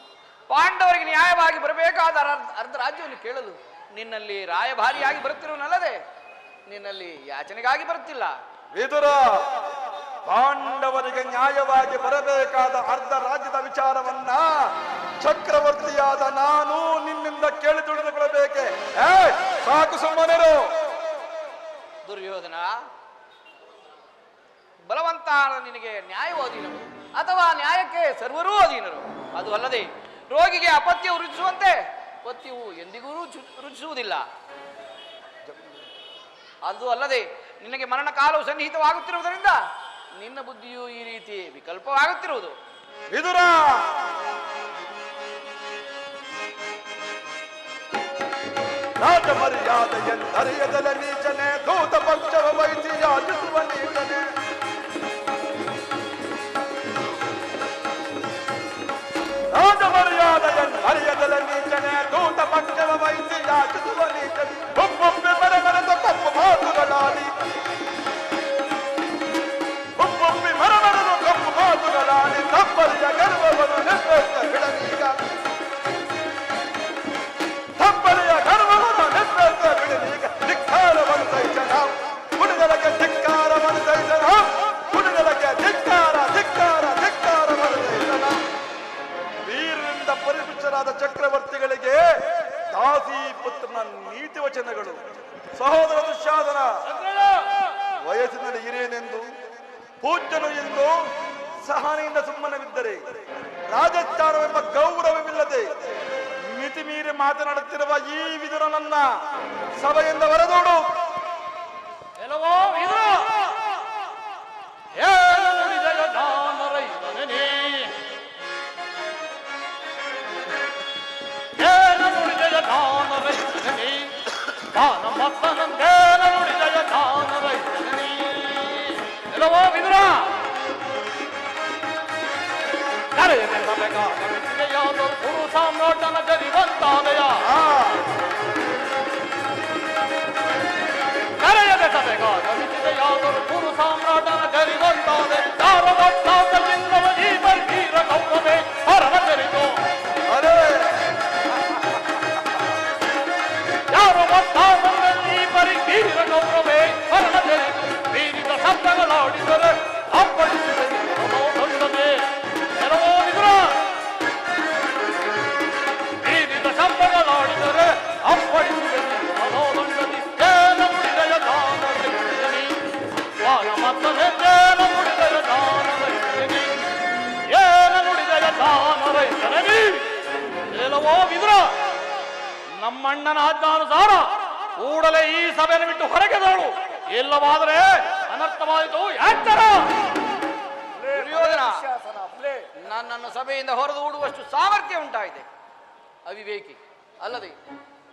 ಪಾಂಡವರಿಗೆ ನ್ಯಾಯವಾಗಿ ಬರಬೇಕಾದ ಅರ್ಧ ರಾಜ್ಯವನ್ನು ಕೇಳಲು ನಿನ್ನಲ್ಲಿ ರಾಯಭಾರಿಯಾಗಿ ಬರುತ್ತಿರುವನಲ್ಲದೆ ನಿನ್ನಲ್ಲಿ ಯಾಚನೆಗಾಗಿ ಬರುತ್ತಿಲ್ಲ. ವಿದುರ, ಪಾಂಡವರಿಗೆ ನ್ಯಾಯವಾಗಿ ಬರಬೇಕಾದ ಅರ್ಧ ರಾಜ್ಯದ ವಿಚಾರವನ್ನ ಚಕ್ರವರ್ತಿಯಾದ ನಾನು ನಿನ್ನಿಂದ ಕೇಳಿ ತಿಳಿದುಕೊಳ್ಳಬೇಕೆ? ಸಾಕು ಸುಮ್ಮನಿರು. ದುರ್ಯೋಧನ, ಬಲವಂತ ನಿನಗೆ ನ್ಯಾಯವೂ ಅಧೀನರು ಅಥವಾ ನ್ಯಾಯಕ್ಕೆ ಸರ್ವರೂ ಅಧೀನರು. ಅದು ಅಲ್ಲದೆ ರೋಗಿಗೆ ಅಪತ್ಯವು ರುಚಿಸುವಂತೆ ಪಥ್ಯವು ಎಂದಿಗೂ ರುಚಿಸುವುದಿಲ್ಲ. ಅದು ಅಲ್ಲದೆ ನಿನಗೆ ಮರಣ ಕಾಲವು ಸನ್ನಿಹಿತವಾಗುತ್ತಿರುವುದರಿಂದ ನಿನ್ನ ಬುದ್ಧಿಯು ಈ ರೀತಿ ವಿಕಲ್ಪವಾಗುತ್ತಿರುವುದು. ವಿದುರ, ರಾಜ ಮರ್ಯಾದೆಯೆಂದರಿಯದಲ ನೀಚನೆ, ದೂತ ಪಕ್ಷವ ವಹಿಸಿ ಯಾಚಿಸುವ ನೀಚನೆ. ರಾಜ ಮರ್ಯಾದೆಯೆಂದರಿಯದಲ ನೀಚನೆ, ದೂತ ಪಕ್ಷವ ವಹಿಸಿ ಯಾಚಿಸುವ ನೀಚನೆ. ಒಬ್ಬೊಬ್ಬೆ ಮರಮರದ ಕಪ್ಪು ಮಾತುಗಳಾಡಿ, ಒಬ್ಬೊಬ್ಬೆ ಮರಮರದ ಕಪ್ಪು ಮಾತುಗಳಾಡಿ ತಪ್ಪಲಿಯ ಗರ್ವವನ್ನು ನಿರ್ವಹಿಸ ಬಿಡನೀಗ. ತಪ್ಪಲಿಯ ಗರ್ವವನ್ನು ನಿರ್ವಹಿಸ ಬಿಡನೀಗ. ಧಿಕ್ಕಾರವನ್ನು ಸಹಿಸನ ಕುಡಿದಲಕ್ಕೆ ಧಿಕ್ಕಾರವನ್ನು ಸಹಿಸನ ಕುಡಿದಲಕ್ಕೆ ಧಿಕ್ಕಾರ ಧಿಕ್ಕಾರ ಧಿಕ್ಕಾರವನ್ನು ಸಹಿಸನ. ವೀರರಿಂದ ಪರಿಪುಷ್ಟರಾದ ಚಕ್ರವರ್ತಿಗಳಿಗೆ ದಾಸಿ ಪುತ್ರನ ನೀತಿ ವಚನಗಳು. ಸಹೋದರ ದುಶ್ಯಾಸನ, ವಯಸ್ಸಿನಲ್ಲಿ ಹಿರಿಯನೆಂದು ಪೂಜ್ಯನು ಎಂದು ಸಹನೆಯಿಂದ ಸುಮ್ಮನವಿದ್ದರೆ ರಾಜಸ್ಥಾನವೆಂಬ ಗೌರವವಿಲ್ಲದೆ ಮಿತಿ ಮೀರಿ ಮಾತನಾಡುತ್ತಿರುವ ಈ ವಿದುರನನ್ನ ಸಭೆಯಿಂದ ಹೊರದೋಡು. ಎಲ್ಲವೋ ವಿದುರ, ಏನು ನುಡಿದೆಯ ದಾನರೈತನೇ ನೀ? ಏನು ನುಡಿದೆಯ ದಾನರೈತನೇ ನೀ? ದಾನ ಮತ್ತನಂದೇನ ನುಡಿದೆಯ ದಾನರೈತನೇ ನೀ? ಎಲ್ಲವೋ ವಿದುರ, ಕರೆಯಬೇಕಾದ ಮೆಚ್ಚಿಗೆಯಾದ ಗುರು ಸಾಮ್ರಾಟನ ಜರಿವಂತಾದಯ ಕರೆಯದೆ ಸಭೆಗಾದ ಮೆಚ್ಚಿಗೆಯಾದರು ಗುರು ಸಾಮ್ರಾಟನ ಜರಿವಂತಾದೆ. ಯಾರ ಭಕ್ತಾದಲಿಂಗವ ಈ ಬರ್ಗೀರ ಗೌರವೇ ಹರಣ ತೆರಿತು. ಯಾರ ಭಕ್ತಾದಲ್ಲಿ ಈ ಬರ್ಗೀರ ಗೌರವೇ ಹರಣ ತೆರಿತು. ಮೀರಿದ ಶಬ್ದಗಳಾಡಿದರೆ ಅಪ್ಪಳಿಸಿದೆ ದೊಡ್ಡದೇ. ಎಲ್ಲವೋ ವಿದುರ, ಮೀರಿದ ಶಬ್ದಗಳಾಡಿದರೆ ಅಪ್ಪಳಿಸಿದೆ ಮನೋದಂಡದಿ. ಏನ ನುಡಿದೆಯ ದಾನರೈತನೇ, ವಾನ ಮತ್ತನೆಂದೇನ ನುಡಿದೆಯ ದಾನರೈತನೇ, ಏನ ನುಡಿದೆಯ ದಾನರೈತನೇ. ಎಲ್ಲವೋ ವಿದುರ, ನಮ್ಮಣ್ಣನ ಆಜ್ಞಾನುಸಾರ ಕೂಡಲೇ ಈ ಸಭೆಯನ್ನು ಬಿಟ್ಟು ಹೊರಗೆ ದೋಳು. ಇಲ್ಲವಾದರೆ ಅನರ್ಥವಾಯಿತು. ಯಾತರ ದುರ್ಯೋಧನ ದುಶ್ಯಾಸನ ಅಪ್ಲೇ. ನನ್ನನ್ನು ಸಭೆಯಿಂದ ಹೊರದು ಹೂಡುವಷ್ಟು ಸಾಮರ್ಥ್ಯ ಉಂಟಾಗಿದೆ. ಅವಿವೇಕಿ ಅಲ್ಲದೆ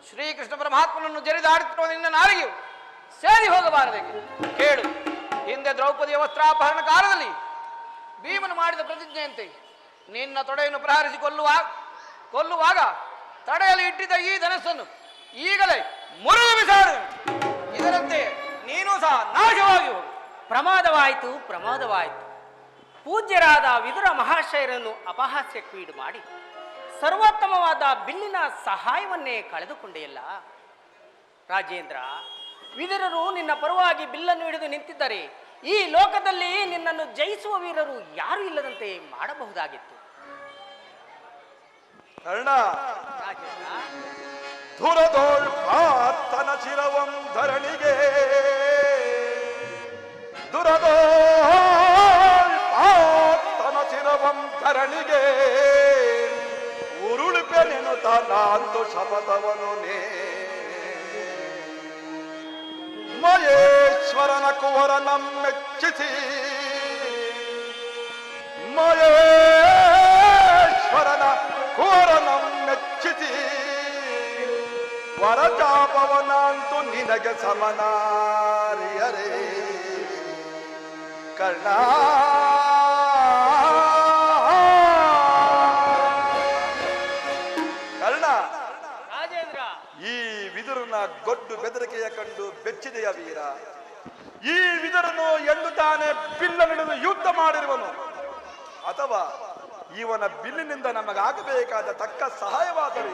ಶ್ರೀಕೃಷ್ಣ ಪರಮಾತ್ಮನನ್ನು ಜರಿದಾಡುತ್ತಿರುವ ನಿನ್ನ ನಾಲಿಗೆಯು ಸೇರಿ ಹೋಗಬಾರದೇಕೆ? ಕೇಳು, ಹಿಂದೆ ದ್ರೌಪದಿಯ ವಸ್ತ್ರಾಪಹರಣ ಕಾಲದಲ್ಲಿ ಭೀಮನು ಮಾಡಿದ ಪ್ರತಿಜ್ಞೆಯಂತೆ ನಿನ್ನ ತೊಡೆಯನ್ನು ಪ್ರಹರಿಸಿ ಕೊಲ್ಲುವಾಗ ತಡೆಯಲ್ಲಿ ಇಟ್ಟಿದ್ದ ಈ ಧನಸ್ಸನ್ನು ಈಗಲೇ ಮುರಿದು ಬಿಸಾಡು. ಇದರಂತೆ ನೀನು ಸಹ ನಾಶವಾಗಿ ಹೋಗು. ಪ್ರಮಾದವಾಯಿತು. ಪೂಜ್ಯರಾದ ವಿದುರ ಮಹಾಶಯರನ್ನು ಅಪಹಾಸ್ಯಕ್ಕೀಡು ಮಾಡಿ ಸರ್ವೋತ್ತಮವಾದ ಬಿಲ್ಲಿನ ಸಹಾಯವನ್ನೇ ಕಳೆದುಕೊಂಡೆಯಲ್ಲ. ರಾಜೇಂದ್ರ, ವಿದುರರು ನಿನ್ನ ಪರವಾಗಿ ಬಿಲ್ಲನ್ನು ಹಿಡಿದು ನಿಂತಿದ್ದರೆ ಈ ಲೋಕದಲ್ಲಿ ನಿನ್ನನ್ನು ಜಯಿಸುವ ವೀರರು ಯಾರು ಇಲ್ಲದಂತೆ ಮಾಡಬಹುದಾಗಿತ್ತು. ಕರ್ಣ ರಾಜೇಂದ್ರ, ಧುರದೋಳ್ ಪಾರ್ಥನ ಚಿರವಂ ಧರಣಿಗೆ, ದುರದೋಳ್ ಪಾರ್ಥನ ಚಿರವಂ ಧರಣಿಗೆ, ಉರುಳಿಪೆನೆನುತ ನಾಂತು ಶಪಥವನು ನೇ, ಮಹೇಶ್ವರನ ಕುವರನ ಮೆಚ್ಚಿಸಿ, ಮಹೇಶ್ವರನ ಕುವರನ ಮೆಚ್ಚಿಸಿ, ವರಚಾಪವನಂತು ನಿನಗೆ ಸಮನಾರಿಯರೇ ಕರ್ಣ. ರಾಜೇಂದ್ರ, ಈ ವಿದುರನ ಗೊಡ್ಡು ಬೆದರಿಕೆಯ ಕಂಡು ಬೆಚ್ಚಿದೆಯ ವೀರ. ಈ ವಿದುರನು ಎಂದು ತಾನೇ ಬಿಲ್ಲನಿಡಿದು ಯುದ್ಧ ಮಾಡಿರುವನು, ಅಥವಾ ಇವನ ಬಿಲ್ಲಿನಿಂದ ನಮಗಾಗಬೇಕಾದ ತಕ್ಕ ಸಹಾಯವಾದರೆ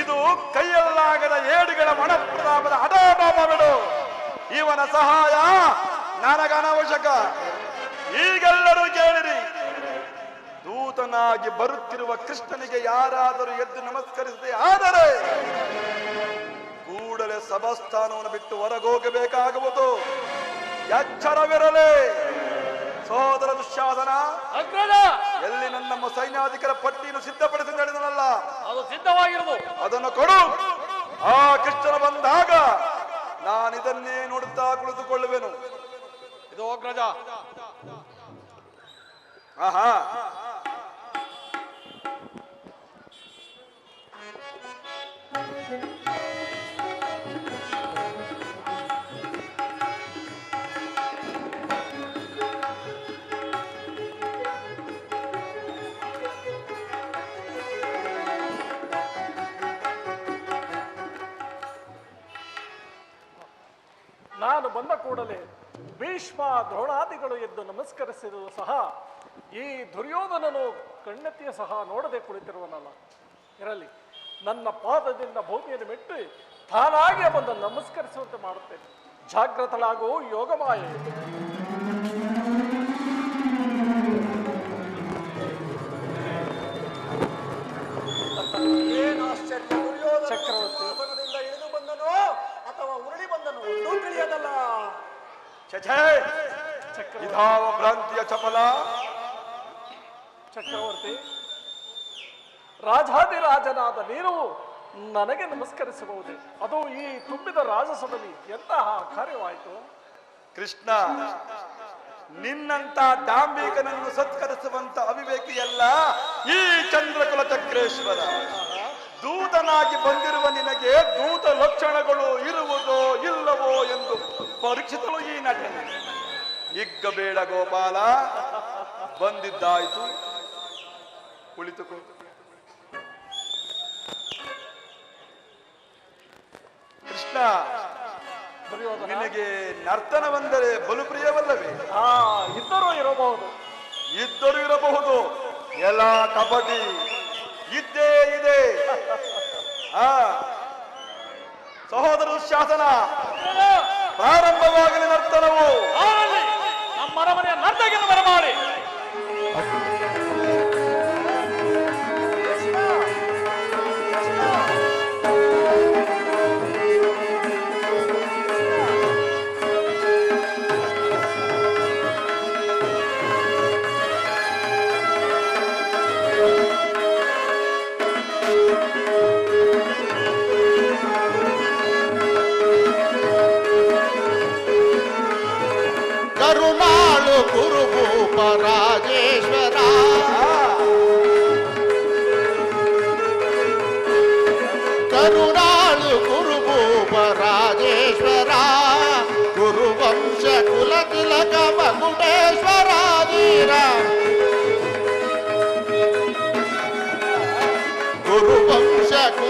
ಇದು ಕೈಯಲ್ಲಾಗದ ಏಡುಗಳ ಮನಪ್ರತಾಪದ ಹಠಾಟಾಪ ಬಿಡು. ಇವನ ಸಹಾಯ ನನಗನವಶ್ಯಕ. ಈಗೆಲ್ಲರೂ ಕೇಳಿರಿ, ದೂತನಾಗಿ ಬರುತ್ತಿರುವ ಕೃಷ್ಣನಿಗೆ ಯಾರಾದರೂ ಎದ್ದು ನಮಸ್ಕರಿಸದೆ ಆದರೆ ಕೂಡಲೇ ಸಭಾಸ್ಥಾನವನ್ನು ಬಿಟ್ಟು ಹೊರಗೋಗಬೇಕಾಗುವುದು. ಎಚ್ಚರವಿರಲಿ. ಸೋದರ ದುಶ್ಯಾಸನ, ಅಗ್ರಜ, ಎಲ್ಲಿ ನಮ್ಮ ಸೈನ್ಯಾಧಿಕರ ಪಟ್ಟಿಯನ್ನು ಸಿದ್ಧಪಡಿಸಿ ನಡೆದನಲ್ಲ, ಅದು ಸಿದ್ಧವಾಗಿರುವುದು. ಅದನ್ನು ಕೊಡು. ಆ ಕೃಷ್ಣನ ಬಂದಾಗ ನಾನಿದನ್ನೇ ನೋಡುತ್ತಾ ಕುಳಿತುಕೊಳ್ಳುವೆನು. ಇದು ಅಗ್ರಜ. ಆಹಾ, ನಾನು ಬಂದ ಕೂಡಲೇ ಭೀಷ್ಮ ದ್ರೋಣಾದಿಗಳು ಎದ್ದು ನಮಸ್ಕರಿಸಿದರೂ ಸಹ ಈ ದುರ್ಯೋಧನನು ಕಣ್ಣೆತ್ತಿಯ ಸಹ ನೋಡದೆ ಕುಳಿತಿರುವನಲ್ಲ. ಇರಲಿ, ನನ್ನ ಪಾದದಿಂದ ಭೂಮಿಯನ್ನು ಮೆಟ್ಟಿ ತಾನಾಗೆ ಬಂದು ನಮಸ್ಕರಿಸುವಂತೆ ಮಾಡುತ್ತೇನೆ. ಜಾಗೃತಲಾಗೋ ಯೋಗಮಾಯೆ. ಏನಾಶ್ಚರ್ಯ, ದುರ್ಯೋಧನ ಚಕ್ರವರ್ತಿ. ಸಿಂಹಾಸನದಿಂದ ಇಳಿದು ಬಂದನೋ ಅಥವಾ ಉರುಳಿ ಬಂದನೋ ಇನ್ನೂ ತಿಳಿಯದಲ್ಲ. ಛೇ, ಇದಾವ ಭ್ರಾಂತಿಯ ಚಪಲ. ಚಕ್ರವರ್ತಿ, ರಾಜಾದಿರಾಜನಾದ ನೀನು ನನಗೆ ನಮಸ್ಕರಿಸಬಹುದೇ? ಅದು ಈ ತುಂಬಿದ ರಾಜಸಭೆಯಲ್ಲಿ ಎಂತಹ ಕಾರ್ಯವಾಯಿತು? ಕೃಷ್ಣ, ನಿನ್ನಂತ ಡಾಂಬಿಕನನ್ನು ಸತ್ಕರಿಸುವಂತ ಅವಿವೇಕಿಯಲ್ಲ ಈ ಚಂದ್ರಕುಲ ಚಕ್ರೇಶ್ವರ. ದೂತನಾಗಿ ಬಂದಿರುವ ನಿನಗೆ ದೂತ ಲಕ್ಷಣಗಳು ಇರುವುದೋ ಇಲ್ಲವೋ ಎಂದು ಪರೀಕ್ಷಿಸಲು ಈ ನಟನೆ. ಇಗ್ಗಬೇಡ ಗೋಪಾಲ, ಬಂದಿದ್ದಾಯ್ತು, ಕುಳಿತುಕೋ. ಕೃಷ್ಣ, ದುರ್ಯೋಧನ, ನಿನಗೆ ನರ್ತನವೆಂದರೆ ಬಲು ಪ್ರಿಯವಲ್ಲವೇ? ಇದ್ದರೂ ಇರಬಹುದು. ಇದ್ದರೂ ಇರಬಹುದು. ಎಲ್ಲ ಕಬಡ್ಡಿ ಇದ್ದೇ ಇದೆ. ಸಹೋದರ ಶಾಸನ ಪ್ರಾರಂಭವಾಗಲಿ ನರ್ತನವು. ನಮ್ಮ ಅರಮನೆಯ ನರ್ತಕಿಯನ್ನು ಬರಮಾಡಿ. ಕರುಣಾಳು ಕುರುಭೂಪ ರಾಜ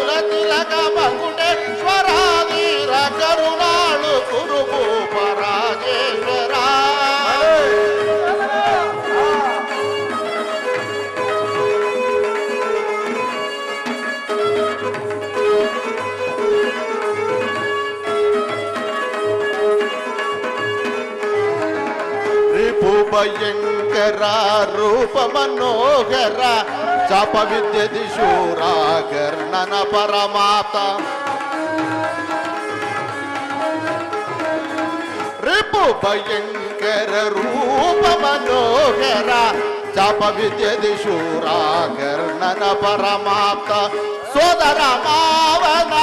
ಕುಲ ತಿಲಕ ಮಕುಟೇಶ್ವರಾಧೀರ ಕರುಣಾಳು ಕುರುಭೂಪ ರಾಜೇಶ್ವರ ಭಯಂಕರ ರೂಪ ಮನೋಹರ ಚಾಪ ವಿದ್ಯದಿ ಶೂರ ಕರ್ಣನ ಪರಮಾತ ರಿಪು ಭಯಂಕರ ರೂಪ ಮನೋಹರ ಚಾಪ ವಿದ್ಯದಿ ಶೂರ ಕರ್ಣನ ಪರಮಾತ ಸೋದರ ಮಾವನ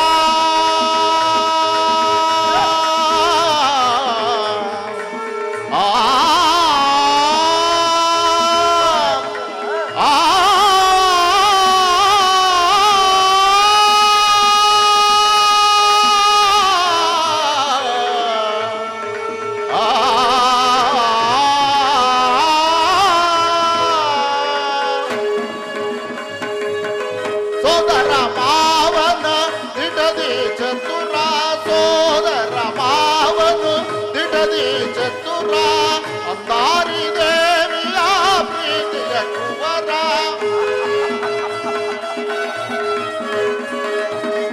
ಸೋದರ ಮಾವನ ದಿಟದಿ ಚತುರ ಸೋದರ ಮಾವನು ದಿಟದಿ ಚತುರ ಅಂದಾರಿ ದೇವಿಯ ಪ್ರೀತಿಯ ಕುವರ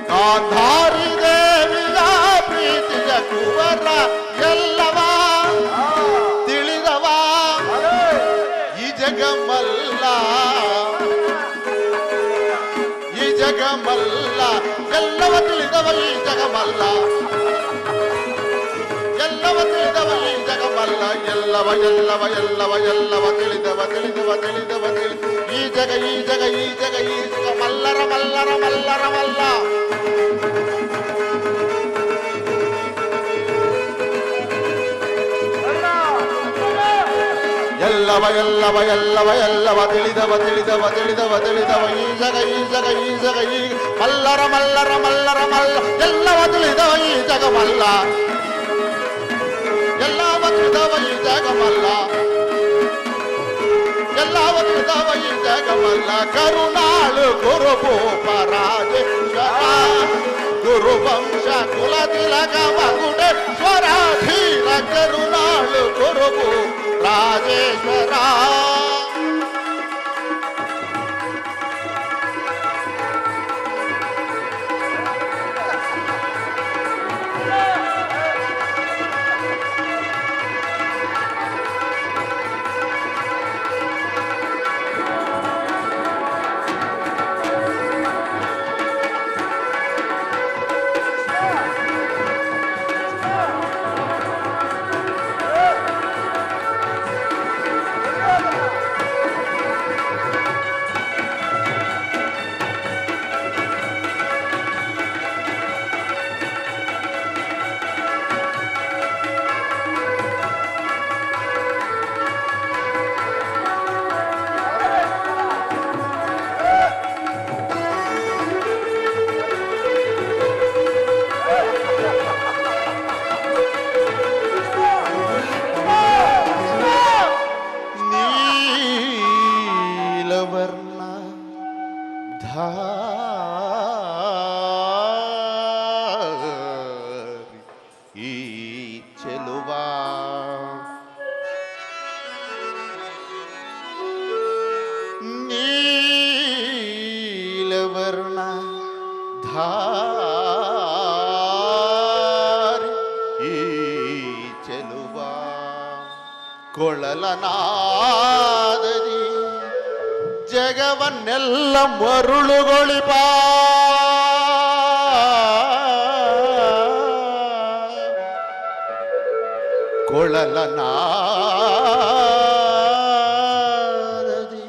ಗಾಂಧಾರಿ ದೇವಿಯ ಪ್ರೀತಿಯ ಕುವರ ಎಲ್ಲವ ತಿಳಿದವ ಈ ಜಗಮಲ್ಲ ಜಗಮಲ್ಲ ಎಲ್ಲವ ತಿಳಿದವ ಈ ಜಗಮಲ್ಲ ಎಲ್ಲವ ತಿಳಿದವ ಈ ಜಗಮಲ್ಲ ಎಲ್ಲವ ಎಲ್ಲವ ಎಲ್ಲವ ಎಲ್ಲವ ತಿಳಿದವ ತಿಳಿದವ ತಿಳಿದವ ಈ ಜಗ ಈ ಜಗ ಈ ಜಗ ಈ ಜಗ ಮಲ್ಲರ ಮಲ್ಲರ ಮಲ್ಲರ ಮಲ್ಲ ಎಲ್ಲವ ಎಲ್ಲವ ಎಲ್ಲವ ಎಲ್ಲವ ತಿಳಿದವ ತಿಳಿದವ ತಿಳಿದವ ತಿಳಿದವ ಈ ಜಗ ಈ ಜಗ ಈ ಜಗ ಈ ಮಲ್ಲರ ಮಲ್ಲರ ಮಲ್ಲರ ಮಲ್ಲ ಎಲ್ಲವ ತಿಳಿದವ ಈ ಜಗ ಮಲ್ಲ ಎಲ್ಲವ ತಿಳಿದವ ಈ ಜಗ ಮಲ್ಲ ಎಲ್ಲವ ತಿಳಿದವ ಈ ಜಗ ಮಲ್ಲ ಕರುಣಾಳು ಗುರುಭೂಪ ರಾಜೇಶ್ವರ ಗುರುವಂಶ ಕುಲ ತಿಲಕ ಮಕುಟೇಶ್ವರ ಧೀರ ಕರುಣಾಳು ಗುರುಭೂ ರಾಜೇಶ್ವರ ನೀಲವರ್ಣ ಧಾರಿ ಈ ಚೆಲುವ ನೀಲವರ್ಣ ಧಾರಿ ಈ ಚೆಲುವ ಕೊಳಲನಾದದಿ ಜಗವನ್ನೆಲ್ಲ ಮರುಳುಗೊಳಿಪ ಕೊಳಲನಾದದಿ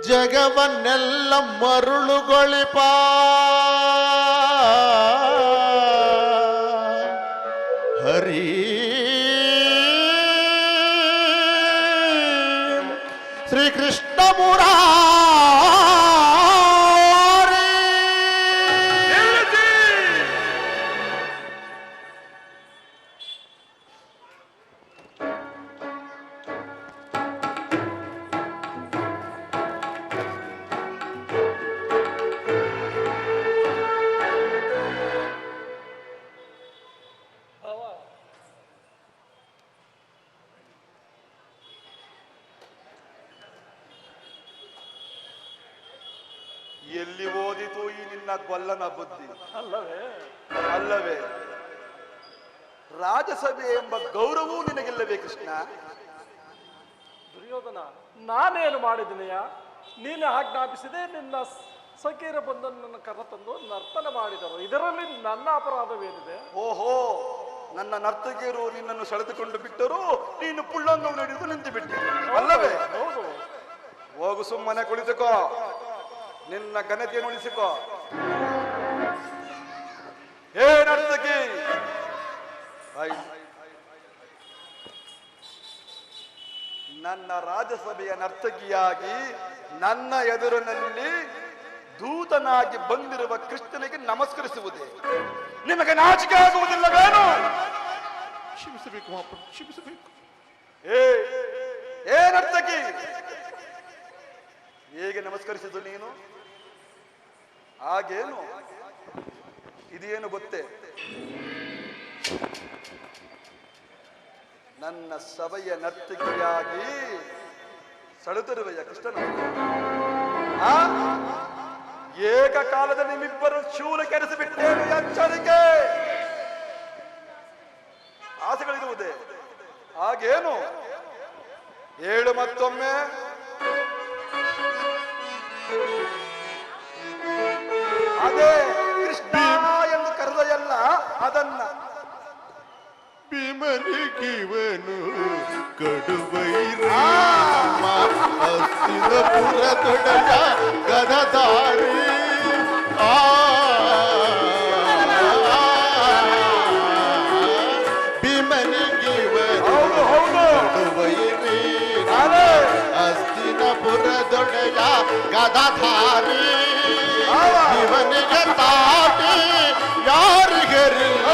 ಜಗವನ್ನೆಲ್ಲ ಮರುಳುಗೊಳಿಪ ಹರಿ ಶ್ರೀಕೃಷ್ಣ ಮುರಾರಿ ಎಲ್ಲಿ ಓದಿತು ಈ ನಿನ್ನ ಗೊಲ್ಲನ ಬುದ್ಧಿ? ಅಲ್ಲವೇ? ಅಲ್ಲವೇ? ರಾಜಸಭೆ ಎಂಬ ಗೌರವವೂ ನಿನಗಿಲ್ಲವೇ ಕೃಷ್ಣ? ದುರ್ಯೋಧನ, ನಾನೇನು ಮಾಡಿದೀನಿಯ? ನೀನು ಆಜ್ಞಾಪಿಸಿದೆ, ನಿನ್ನ ಸಖೀರ ಬಂದು ನನ್ನ ಕರೆತಂದು ನರ್ತನ ಮಾಡಿದರು. ಇದರಲ್ಲಿ ನನ್ನ ಅಪರಾಧವೇನಿದೆ? ಓಹೋ, ನನ್ನ ನರ್ತಕಿಯರು ನಿನ್ನನ್ನು ಸೆಳೆದುಕೊಂಡು ಬಿಟ್ಟರು, ನೀನು ಪುಳ್ಳಂಗವನ್ನು ಹಿಡಿದು ನಿಂತು ಬಿಟ್ಟಿ ಅಲ್ಲವೇ? ಹೌದು. ಹೋಗು, ಸುಮ್ಮನೆ ಕುಳಿತುಕೋ, ನಿನ್ನ ಘನತೆಯನ್ನು ಉಳಿಸಿಕೋ. ಹೇ ನರ್ತಕಿ, ನನ್ನ ರಾಜಸಭೆಯ ನರ್ತಕಿಯಾಗಿ ನನ್ನ ಎದುರಿನಲ್ಲಿ ದೂತನಾಗಿ ಬಂದಿರುವ ಕೃಷ್ಣನಿಗೆ ನಮಸ್ಕರಿಸುವುದೇ ನಿಮಗೆ ನಾಚಿಕೆ ಆಗುವುದಿಲ್ಲವೇನು? ಕ್ಷಮಿಸಬೇಕು ಮಹಾಪ್ರಭು, ಕ್ಷಮಿಸಬೇಕು. ಏ ನರ್ತಕಿ, ಹೇಗೆ ನಮಸ್ಕರಿಸಿದ್ದು ನೀನು? ಹಾಗೇನು? ಇದೇನು ಗೊತ್ತೇ? ನನ್ನ ಸಭೆಯ ನರ್ತಕಿಯಾಗಿ ಸೆಳೆದಿರುವೆಯ ಕೃಷ್ಣನ ಏಕಕಾಲದಲ್ಲಿ ನಿಮ್ಮಿಬ್ಬರು ಶೂಲ ಕೆರೆಸಿಬಿಟ್ಟೇನು? ಎಚ್ಚರಿಕೆ! ಆಸೆಗಳಿರುವುದೇ? ಹಾಗೇನು? ಹೇಳು ಮತ್ತೊಮ್ಮೆ. ಅದೇ ಕೃಷ್ಣ ಎಂದು ಕರೆದೆಯಲ್ಲ, ಅದನ್ನ ಭೀಮನಿಗಿವನು ಕಡುಬೈರ ಹಸ್ತಿನಪುರ ತೊಡಗ ಗದಧಾರಿ ಭೀಮನಿಗಿವನು ಕಡುಬೈರಿ ಹಸ್ತಿನಪುರ ದೊಡಗ ಗದಧಾರಿ ಇವನಿಗೆ ತಾಟಿ ಯಾರಿಗರಿಲ್ಲ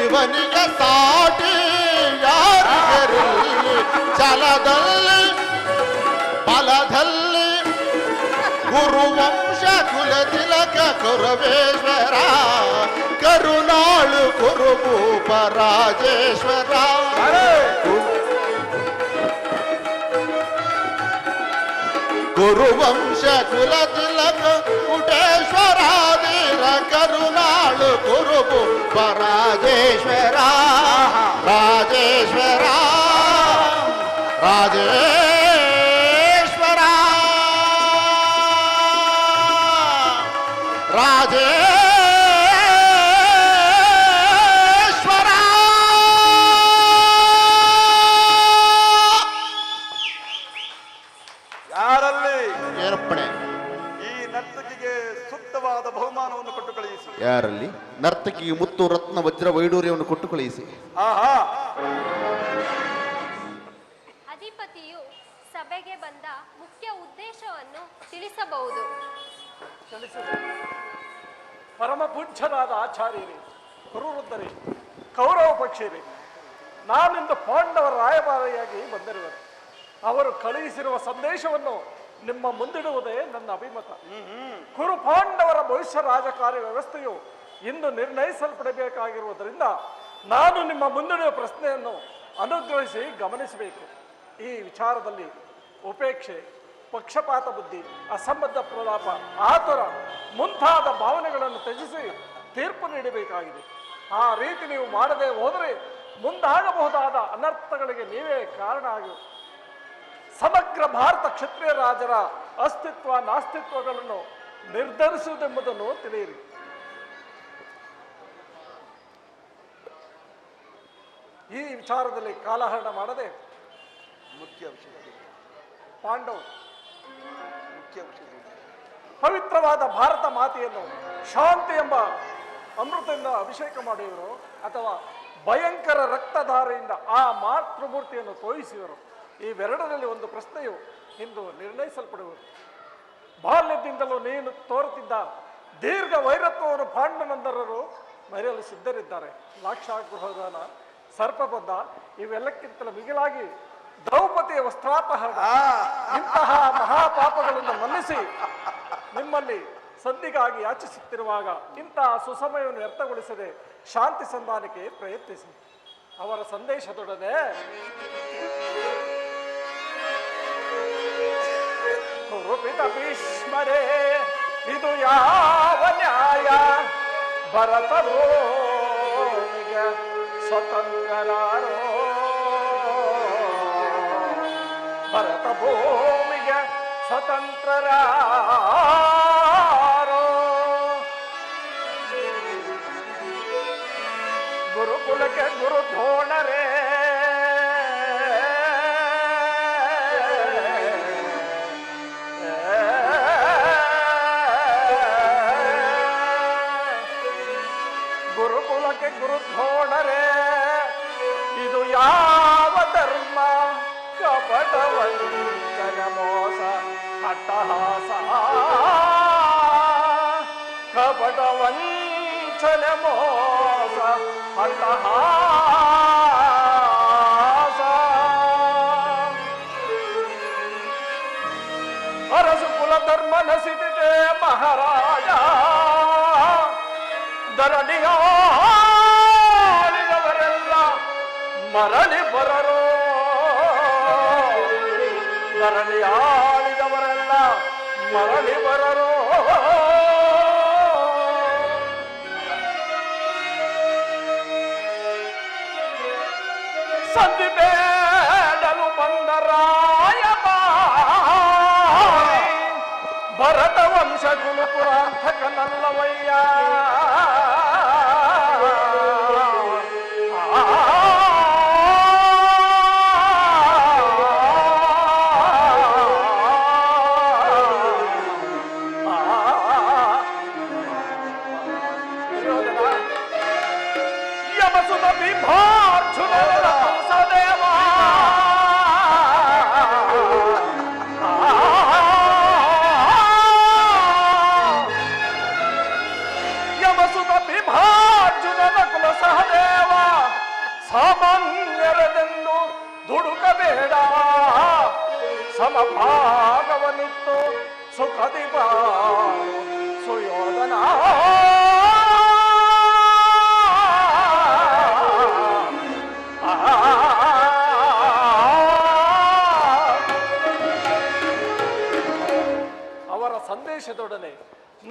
ಇವನಿಗೆ ಸಾಟಿ ಯಾರಿಗರಿಲ್ಲ ಛಲದಲ್ಲಿ ಫಲದಲ್ಲಿ ಗುರುವಂಶ ಕುಲ ತಿಲಕ ಕುರುವೇಶ್ವರ ಕರುಣಾಳು ಕುರುಭೂಪ ರಾಜೇಶ್ವರ ಗುರುವಂಶ ಕುಲ ತಿಲಕ ಕುಟೇಶ್ವರಾದಿರ ಕರುಣಾಳು ಕುರುಭೂಪ ರಾಜೇಶ್ವರ ರಾಜೇಶ್ವರ ರಾಜೇಶ್ವರ ರಾಜೇಶ್ವರ ಯಾರಲ್ಲಿ ಏನಪ್ಪಣೆ? ಈ ನರ್ತಕಿಗೆ ಸೂಕ್ತವಾದ ಬಹುಮಾನವನ್ನು ಕೊಟ್ಟು ಕಳುಹಿಸಿ. ಯಾರಲ್ಲಿ? ನರ್ತಕಿಗೆ ಮುತ್ತು ರತ್ನ ವಜ್ರ ವೈಡೂರ್ಯವನ್ನು ಕೊಟ್ಟು ಕಳುಹಿಸಿ. ಆಹಾ, ಅಧಿಪತಿಯು ಸಭೆಗೆ ಬಂದ ಮುಖ್ಯ ಉದ್ದೇಶವನ್ನು ತಿಳಿಸಬಹುದು. ಪರಮ ಪೂಜ್ಯರಾದ ಆಚಾರ್ಯರೇ, ಕುರುವೃದ್ಧರೇ, ಕೌರವ ಪಕ್ಷಿಯರೇ, ನಾನಿಂದು ಪಾಂಡವರ ರಾಯಭಾರಿಯಾಗಿ ಬಂದಿರುವೆ. ಅವರು ಕಳುಹಿಸಿರುವ ಸಂದೇಶವನ್ನು ನಿಮ್ಮ ಮುಂದಿಡುವುದೇ ನನ್ನ ಅಭಿಮತ. ಕುರು ಪಾಂಡವರ ಭವಿಷ್ಯ ರಾಜಕಾರ್ಯ ವ್ಯವಸ್ಥೆಯು ಇಂದು ನಿರ್ಣಯಿಸಲ್ಪಡಬೇಕಾಗಿರುವುದರಿಂದ ನಾನು ನಿಮ್ಮ ಮುಂದಿಡುವ ಪ್ರಶ್ನೆಯನ್ನು ಅನುಗ್ರಹಿಸಿ ಗಮನಿಸಬೇಕು. ಈ ವಿಚಾರದಲ್ಲಿ ಉಪೇಕ್ಷೆ, ಪಕ್ಷಪಾತ ಬುದ್ಧಿ, ಅಸಂಬದ್ಧ ಪ್ರಲಾಪ, ಆತುರ ಮುಂತಾದ ಭಾವನೆಗಳನ್ನು ತ್ಯಜಿಸಿ ತೀರ್ಪು ನೀಡಬೇಕಾಗಿದೆ. ಆ ರೀತಿ ನೀವು ಮಾಡದೆ ಹೋದರೆ ಮುಂದಾಗಬಹುದಾದ ಅನರ್ಥಗಳಿಗೆ ನೀವೇ ಕಾರಣ ಆಗಿ ಸಮಗ್ರ ಭಾರತ ಕ್ಷತ್ರಿಯ ರಾಜರ ಅಸ್ತಿತ್ವ ನಾಸ್ತಿತ್ವಗಳನ್ನು ನಿರ್ಧರಿಸುವುದೆಂಬುದನ್ನು ತಿಳಿಯಿರಿ. ಈ ವಿಚಾರದಲ್ಲಿ ಕಾಲಹರಣ ಮಾಡದೆ ಮುಖ್ಯ ವಿಷಯ ಪಾಂಡವರು ಮುಖ್ಯ ವಿಷಯ ಪವಿತ್ರವಾದ ಭಾರತ ಮಾತೆಯನ್ನು ಶಾಂತಿ ಎಂಬ ಅಮೃತದಿಂದ ಅಭಿಷೇಕ ಮಾಡಿದರು ಅಥವಾ ಭಯಂಕರ ರಕ್ತಧಾರೆಯಿಂದ ಆ ಮಾತೃಮೂರ್ತಿಯನ್ನು ತೋಯಿಸಿದರು. ಇವೆರಡರಲ್ಲಿ ಒಂದು ಪ್ರಶ್ನೆಯು ಇಂದು ನಿರ್ಣಯಿಸಲ್ಪಡುವುದು. ಬಾಲ್ಯದಿಂದಲೂ ನೀನು ತೋರುತ್ತಿದ್ದ ದೀರ್ಘ ವೈರತ್ವವನ್ನು ಪಾಂಡನಂದರರು ಮರೆಯಲು ಸಿದ್ಧರಿದ್ದಾರೆ. ಲಾಕ್ಷಾಗೃಹದಾನ, ಸರ್ಪಬದ್ಧ ಇವೆಲ್ಲಕ್ಕಿಂತಲೂ ಮಿಗಿಲಾಗಿ ದ್ರೌಪದಿಯ ವಸ್ತ್ರಾಪಹರಣ, ಇಂತಹ ಮಹಾಪಾಪಗಳನ್ನು ಮನ್ನಿಸಿ ನಿಮ್ಮಲ್ಲಿ ಸಂಧಿಗಾಗಿ ಯಾಚಿಸುತ್ತಿರುವಾಗ ಇಂತಹ ಸುಸಮಯವನ್ನು ವ್ಯರ್ಥಗೊಳಿಸದೆ ಶಾಂತಿ ಸಂಧಾನಕ್ಕೆ ಪ್ರಯತ್ನಿಸಿ. ಅವರ ಸಂದೇಶದೊಡನೆ ಕುರುಪಿತ ಭೀಷ್ಮರೇ, ಇದು ಯಾವ ನ್ಯಾಯ? ಭರತರೋನಿಗೆ ಸ್ವತಂತ್ರರಾರೋ, ಭರತ ಭೂಮಿಗೆ ಸ್ವತಂತ್ರರಾರೋ. ಗುರುಕುಲಕ್ಕೆ ಗುರು ದ್ರೋಣರೇ, ಗುರುಕುಲಕ್ಕೆ ಗುರು ದ್ರೋಣರೇ, ಇದು ಯಾವ ಧರ್ಮ? ಕಪಟ ವಂಚನ ಮೋಸ ಅಟ್ಟಹಾಸ, ಕಪಟ ವಂಚನ ಮೋಸ ಅಟ್ಟಹಾಸ. ಅರಸು ಕುಲ ಧರ್ಮ ನಸಿದಿದೆ ಮಹಾರಾಜ, ಧರಣಿಯಾಳಿದವರೆಲ್ಲ ಮರಳಿ ಬರರೋ, ಧರಣಿಯಾಳಿದವರೆಲ್ಲ ಮರಳಿ ಬರರೋ. ಸಂಧಿ ಬೇಡಲು ಬಂದ ರಾಯಭಾರಿ, ಭರತ ವಂಶ ಕುಲಪುರಾಂತಕನಲ್ಲವಯ್ಯ. ಯಮಸುತ ಬಿಂಬಾರ್ಜುನ ಸದೇವ, ಯಮಸುತ ಬಿಂಬಾರ್ಜುನನ ಕುಲ ಸಹದೇವ, ಸಾಮಾನ್ಯರದೆಂದು ದುಡುಕಬೇಡ, ಸಮಭಾಗವನಿತ್ತು ಸುಖದಿ ಬಾಳು ಸುಯೋಧನ. ಅವರ ಸಂದೇಶದೊಡನೆ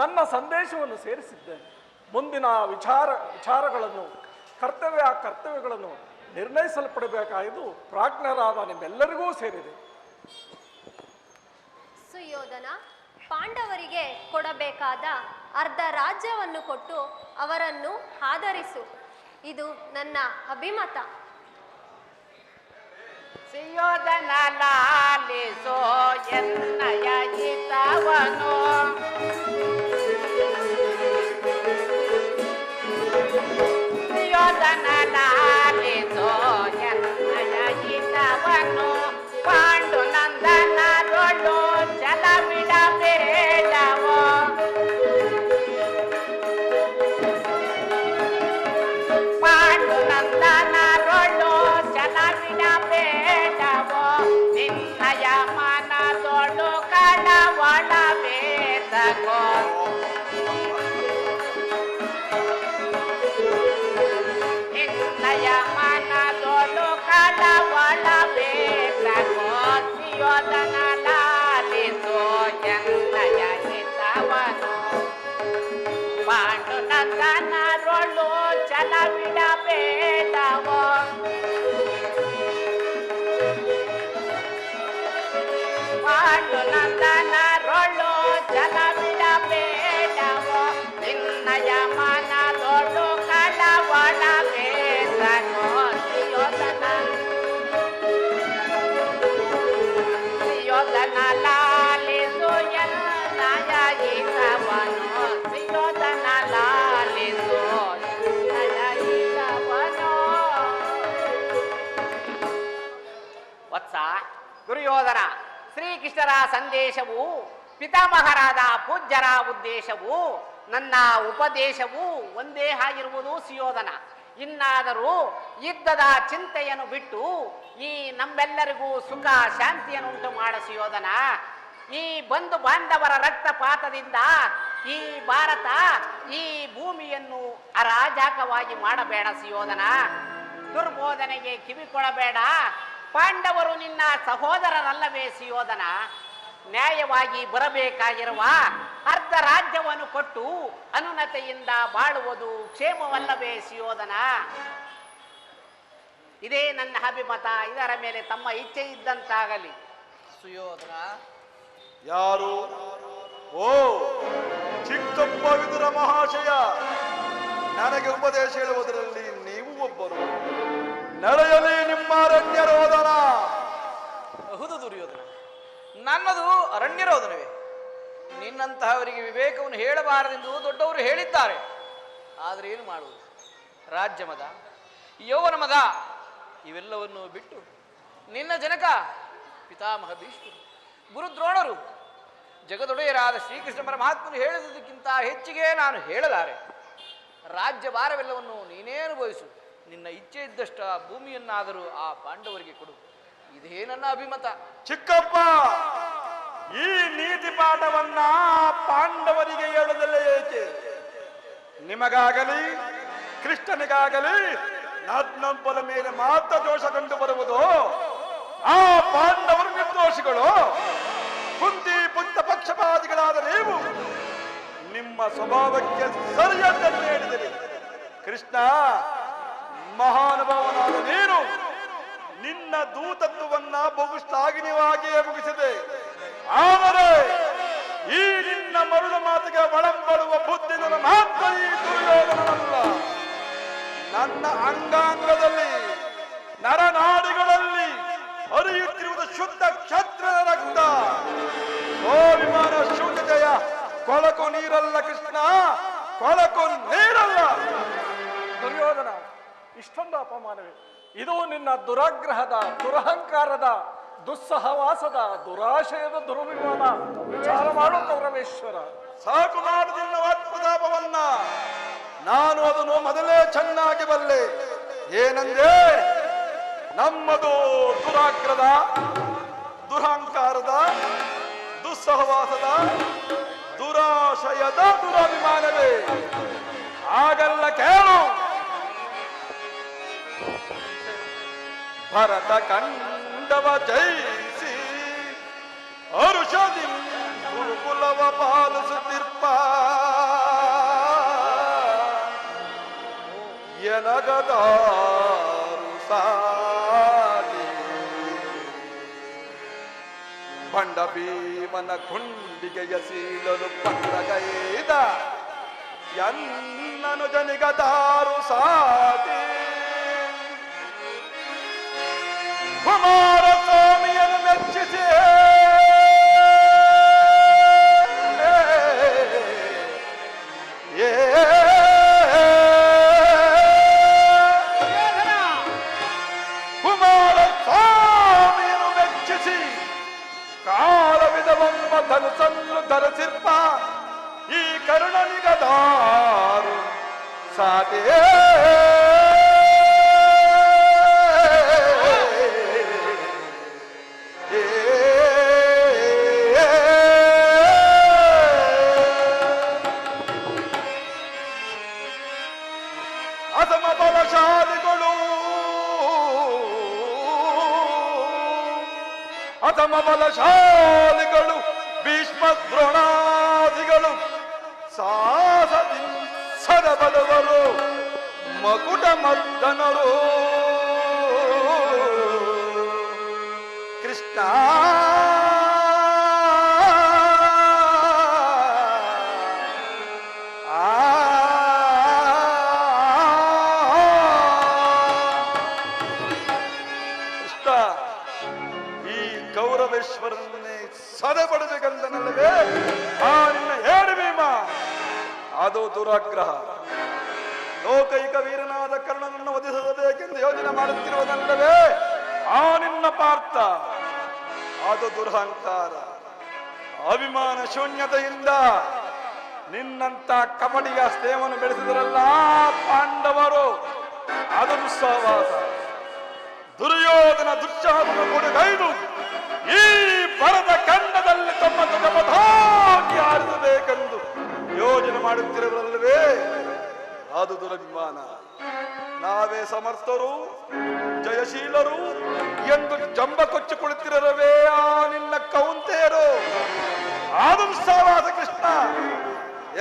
ನನ್ನ ಸಂದೇಶವನ್ನು ಸೇರಿಸಿದ್ದೇನೆ. ಮುಂದಿನ ವಿಚಾರಗಳನ್ನು ಕರ್ತವ್ಯಗಳನ್ನು ನಿರ್ಣಯಿಸಲ್ಪಡಬೇಕಾಗಿದ್ದು ಪ್ರಾಜ್ಞರಾದ ನಿಮ್ಮೆಲ್ಲರಿಗೂ ಸೇರಿದೆ. ಸುಯೋಧನ, ಪಾಂಡವರಿಗೆ ಕೊಡಬೇಕಾದ ಅರ್ಧ ರಾಜ್ಯವನ್ನು ಕೊಟ್ಟು ಅವರನ್ನು ಆದರಿಸು. ಇದು ನನ್ನ ಅಭಿಮತ. ಸುಯೋಧನ ಲಾಲಿಸೋ ಎನ್ನಯ ಹಿತವನು, ಸುಯೋಧನ ಲಾಲಿಸೋ ಎನ್ನಯ ಹಿತವನು, ಪಾಂಡು ನಂದನರೊಳು ಛಲವಿಡಬೇಡವೋ, ಪಾಂಡು ನಂದನರೊಳು ಛಲವಿಡಬೇಡವೋ, ನಿನ್ನಯ ಮನದೊಳು ಕಳವಳಬೇಡಗೋ, ನಿನ್ನಯ ಮನದೊಳು ಕಳವಳಬೇಡಗೋ. ಸುಯೋಧನ ಲಾಲಿಸೋ ಎನ್ನಯ ಹಿತವನು, ಪಾಂಡು ನಂದನರೊಳು ಛಲವಿಡಬೇಡವೋ, ಪಾಂಡು ನಂದನರೊಳು ಛಲವಿಡಬೇಡವೋ, ನಿನ್ನಯ ಮನದೊಳು ಕಳವಳಬೇಡಗೋ. ಸುಯೋಧನ ಲಾಲಿಸು ಎನ್ನಯ ಹಿತವನು, ಸುಯೋಧನ ಲಾಲಿಸು ಎನ್ನಯ ಹಿತವನು. ವತ್ಸ ದುರ್ಯೋಧನ, ಶ್ರೀಕೃಷ್ಣರ ಸಂದೇಶವು, ಪಿತಾಮಹರಾದ ಪೂಜ್ಯರ ಉದ್ದೇಶವು, ನನ್ನ ಉಪದೇಶವು ಒಂದೇ ಆಗಿರುವುದು ಸುಯೋಧನ. ಇನ್ನಾದರೂ ಯುದ್ಧದ ಚಿಂತೆಯನ್ನು ಬಿಟ್ಟು ಈ ನಮ್ಮೆಲ್ಲರಿಗೂ ಸುಖ ಶಾಂತಿಯನ್ನು ಉಂಟು ಮಾಡ ಸುಯೋಧನ. ಈ ಬಂಧು ಬಾಂಧವರ ರಕ್ತಪಾತದಿಂದ ಈ ಭಾರತ ಈ ಭೂಮಿಯನ್ನು ಅರಾಜಕವಾಗಿ ಮಾಡಬೇಡ ಸುಯೋಧನ. ದುರ್ಬೋಧನೆಗೆ ಕಿವಿ ಕೊಡಬೇಡ. ಪಾಂಡವರು ನಿನ್ನ ಸಹೋದರರಲ್ಲವೇ ಸುಯೋಧನ? ನ್ಯಾಯವಾಗಿ ಬರಬೇಕಾಗಿರುವ ಅರ್ಧ ರಾಜ್ಯವನ್ನು ಕೊಟ್ಟು ಅನುನ್ನತೆಯಿಂದ ಬಾಳುವುದು ಕ್ಷೇಮವಲ್ಲವೇ ಸುಯೋಧನ? ಇದೇ ನನ್ನ ಅಭಿಮತ. ಇದರ ಮೇಲೆ ತಮ್ಮ ಇಚ್ಛೆ ಇದ್ದಂತಾಗಲಿ. ಸುಯೋಧನ, ಯಾರು? ಓ ಚಿಕ್ಕಪ್ಪ ವಿದುರ ಮಹಾಶಯ, ನನಗೆ ಉಪದೇಶ ಹೇಳುವುದರಲ್ಲಿ ನೀವು ಒಬ್ಬರು. ನಡೆಯಲಿ ನಿಮ್ಮ ಅರಣ್ಯರೋಧನ. ಹೌದು ದುರ್ಯೋಧನ, ನನ್ನದು ಅರಣ್ಯರೋಧನವೇ. ನಿನ್ನಂತಹವರಿಗೆ ವಿವೇಕವನ್ನು ಹೇಳಬಾರದೆಂದು ದೊಡ್ಡವರು ಹೇಳಿದ್ದಾರೆ. ಆದರೆ ಏನು ಮಾಡುವುದು? ರಾಜ್ಯ ಮದ, ಯೌವನ ಮದ ಇವೆಲ್ಲವನ್ನು ಬಿಟ್ಟು ನಿನ್ನ ಜನಕ ಪಿತಾಮಹ ಭೀಷ್ಮರು, ಗುರುದ್ರೋಣರು, ಜಗದೊಡೆಯರಾದ ಶ್ರೀಕೃಷ್ಣ ಪರಮಾತ್ಮನು ಹೇಳಿದುದಕ್ಕಿಂತ ಹೆಚ್ಚಿಗೆ ನಾನು ಹೇಳಲಾರೆ. ರಾಜ್ಯ ಭಾರವೆಲ್ಲವನ್ನು ನೀನೇ ಅನುಭವಿಸು. ನಿನ್ನ ಇಚ್ಛೆ ಇದ್ದಷ್ಟ ಭೂಮಿಯನ್ನಾದರೂ ಆ ಪಾಂಡವರಿಗೆ ಕೊಡು. ಇದೇ ನನ್ನ ಅಭಿಮತ. ಚಿಕ್ಕಪ್ಪ, ಈ ನೀತಿ ಪಾಠವನ್ನ ಪಾಂಡವರಿಗೆ ಹೇಳುವುದಲ್ಲೇ ಏಕೆ? ನಿಮಗಾಗಲಿ ಕೃಷ್ಣನಿಗಾಗಲಿ ನನ್ನೊಬ್ಬರ ಮೇಲೆ ಮಾತ್ರ ದೋಷ ಕಂಡು ಬರುವುದು. ಆ ಪಾಂಡವರು ನಿರ್ದೋಷಿಗಳು. ಕುಂತಿ ಪುಂತ ಪಕ್ಷಪಾತಿಗಳಾದ ನೀವು ನಿಮ್ಮ ಸ್ವಭಾವಕ್ಕೆ ಸರಿಯಾದ್ದನ್ನು ಹೇಳಿದಿರಿ. ಕೃಷ್ಣ ಮಹಾನುಭಾವನಾದ ನೀನು ನಿನ್ನ ದೂತತ್ವವನ್ನ ಬಹು ಶ್ಲಾಘನೀಯವಾಗಿಯೇ ಮುಗಿಸಿದೆ. ಆದರೆ ಈ ನಿನ್ನ ಮರುಳು ಮಾತಿಗೆ ಒಳಂಬಡುವ ಬುದ್ಧಿನ ಮಾತ್ರ ಈ ದುರ್ಯೋಧನನಲ್ಲ. ನನ್ನ ಅಂಗಾಂಗದಲ್ಲಿ ನರನಾಡಿಗಳಲ್ಲಿ ಹರಿಯುತ್ತಿರುವುದು ಶುದ್ಧ ಕ್ಷತ್ರಿಯ ರಕ್ತ. ಸ್ವಾಭಿಮಾನ ಶೂನ್ಯತೆಯ ಕೊಳಕು ನೀರಲ್ಲ ಕೃಷ್ಣ, ಕೊಳಕು ನೀರಲ್ಲ. ದುರ್ಯೋಧನ, ಇಷ್ಟೊಂದು ಅಪಮಾನವೇ? ಇದು ನಿನ್ನ ದುರಾಗ್ರಹದ, ದುರಹಂಕಾರದ, ದುಸ್ಸಹವಾಸದ, ದುರಾಶಯದ ದುರ್ವಿಮಾನ. ವಿಚಾರ ಮಾಡು ಕೌರವೇಶ್ವರ. ಸಾಕು ಮಾಡು ನಿನ್ನ ವಾತ್ಪ್ರತಾಪವನ್ನ. ನಾನು ಅದನ್ನು ಮೊದಲೇ ಚೆನ್ನಾಗಿ ಬಲ್ಲೆ. ಏನಂದ್ರೆ, ನಮ್ಮದು ದುರಾಗ್ರದ, ದುರಹಂಕಾರದ, ದುಸ್ಸಹವಾಸದ, ದುರಾಶಯದ ದುರಭಿಮಾನವೇ. ಹಾಗಲ್ಲ ಕೇಳು. ಭರತ ಕಂಡವ ಜಯಿಸಿ ಹರುಷದಿ ಗುರುಕುಲವ ಪಾಲಿಸುತ್ತಿರ್ಪ ಎನಗದಾರು ಸಾಗಿ ಬಂಡ ಭೀಮನ ಕುಂಡಿಗೆಯ ಸೀಳಲು ಪಂಡಗೈದ ಎನ್ನನು ಜನಿಗದಾರು ಸಾಟಿ ಕುಮಾರಸ್ವಾಮಿಯನ್ನು ಮೆಚ್ಚಿಸಿ ಕುಮಾರಸ್ವಾಮಿಯನ್ನು ಮೆಚ್ಚಿಸಿ ಕಾಲವಿದವಮ್ಮ ಧನಸನ್ನು ಧರಿಸಿರ್ಪ ಈ ಕರುಣನಿಗದಾರು ಸಾಟೇ ಅಸಮ ಬಲಶಾಲಿಗಳು ಅಸಮ ಬಲಶಾಲಿಗಳು ಭೀಷ್ಮ ದ್ರೋಣಾದಿಗಳು ಸಾಹಸದಿ ಸದಬಲವರು ಮಕುಟ ಮರ್ದನರು ಕೃಷ್ಣ ಕೌರವೇಶ್ವರನ್ನೇ ಸದೆಪಡಬೇಕಂತನಲ್ಲವೇ ಆ ನಿನ್ನ ಹೇಳಿ ಭೀಮ. ಅದು ದುರಾಗ್ರಹ. ಲೋಕೈಕ ವೀರನಾದ ಕರ್ಣನನ್ನು ವಧಿಸಬೇಕೆಂದು ಯೋಜನೆ ಮಾಡುತ್ತಿರುವುದಲ್ಲವೇ ಆ ನಿನ್ನ ಪಾರ್ಥ. ಅದು ದುರಹಂಕಾರ. ಅಭಿಮಾನ ಶೂನ್ಯತೆಯಿಂದ ನಿನ್ನಂತ ಕಪಟಿಯ ಸ್ನೇಹವನ್ನು ಬೆಳೆಸಿದರಲ್ಲ ಪಾಂಡವರು. ಅದು ದುಸ್ಸಹವಾಸ. ದುರ್ಯೋಧನ ದುಶ್ಯಾಸನ ಕೊಡುಗೈದು ಈ ಭರತ ಖಂಡದಲ್ಲಿ ತಮ್ಮ ಜಗಮಧಾಗಿ ಆರಿಸಬೇಕೆಂದು ಯೋಜನೆ ಮಾಡುತ್ತಿರುವಲ್ಲವೇ ಅದು ದುರಭಿಮಾನ. ನಾವೇ ಸಮರ್ಥರು ಜಯಶೀಲರು ಎಂದು ಜಂಬ ಕೊಚ್ಚಿಕೊಳ್ಳುತ್ತಿರವೇ ಆ ನಿನ್ನ ಕೌಂತೆಯರು. ಆದಂ ಸಾವಾದ ಕೃಷ್ಣ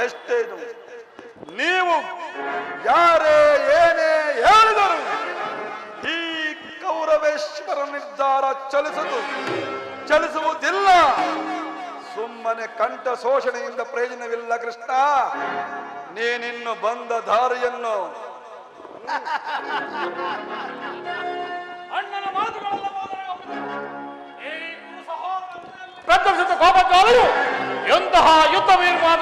ಎಷ್ಟೇನು ನೀವು ಯಾರೇ ಏನೇ ಹೇಳಿದರು ಈ ಕೌರವೇಶ್ವರ ನಿರ್ಧಾರ ಚಲಿಸುವುದಿಲ್ಲ. ಸುಮ್ಮನೆ ಕಂಠ ಶೋಷಣೆಯಿಂದ ಪ್ರಯೋಜನವಿಲ್ಲ ಕೃಷ್ಣ. ನೀನಿನ್ನು ಬಂದ ದಾರಿಯನ್ನು ಅಣ್ಣನ ಮಾತುಗಳೆಲ್ಲ ಪ್ರದರ್ಶಿತ ಕೋಪಜ್ವಾಲೆಯು ಎಂತಹ ಯುದ್ಧ ತೀರ್ಮಾನ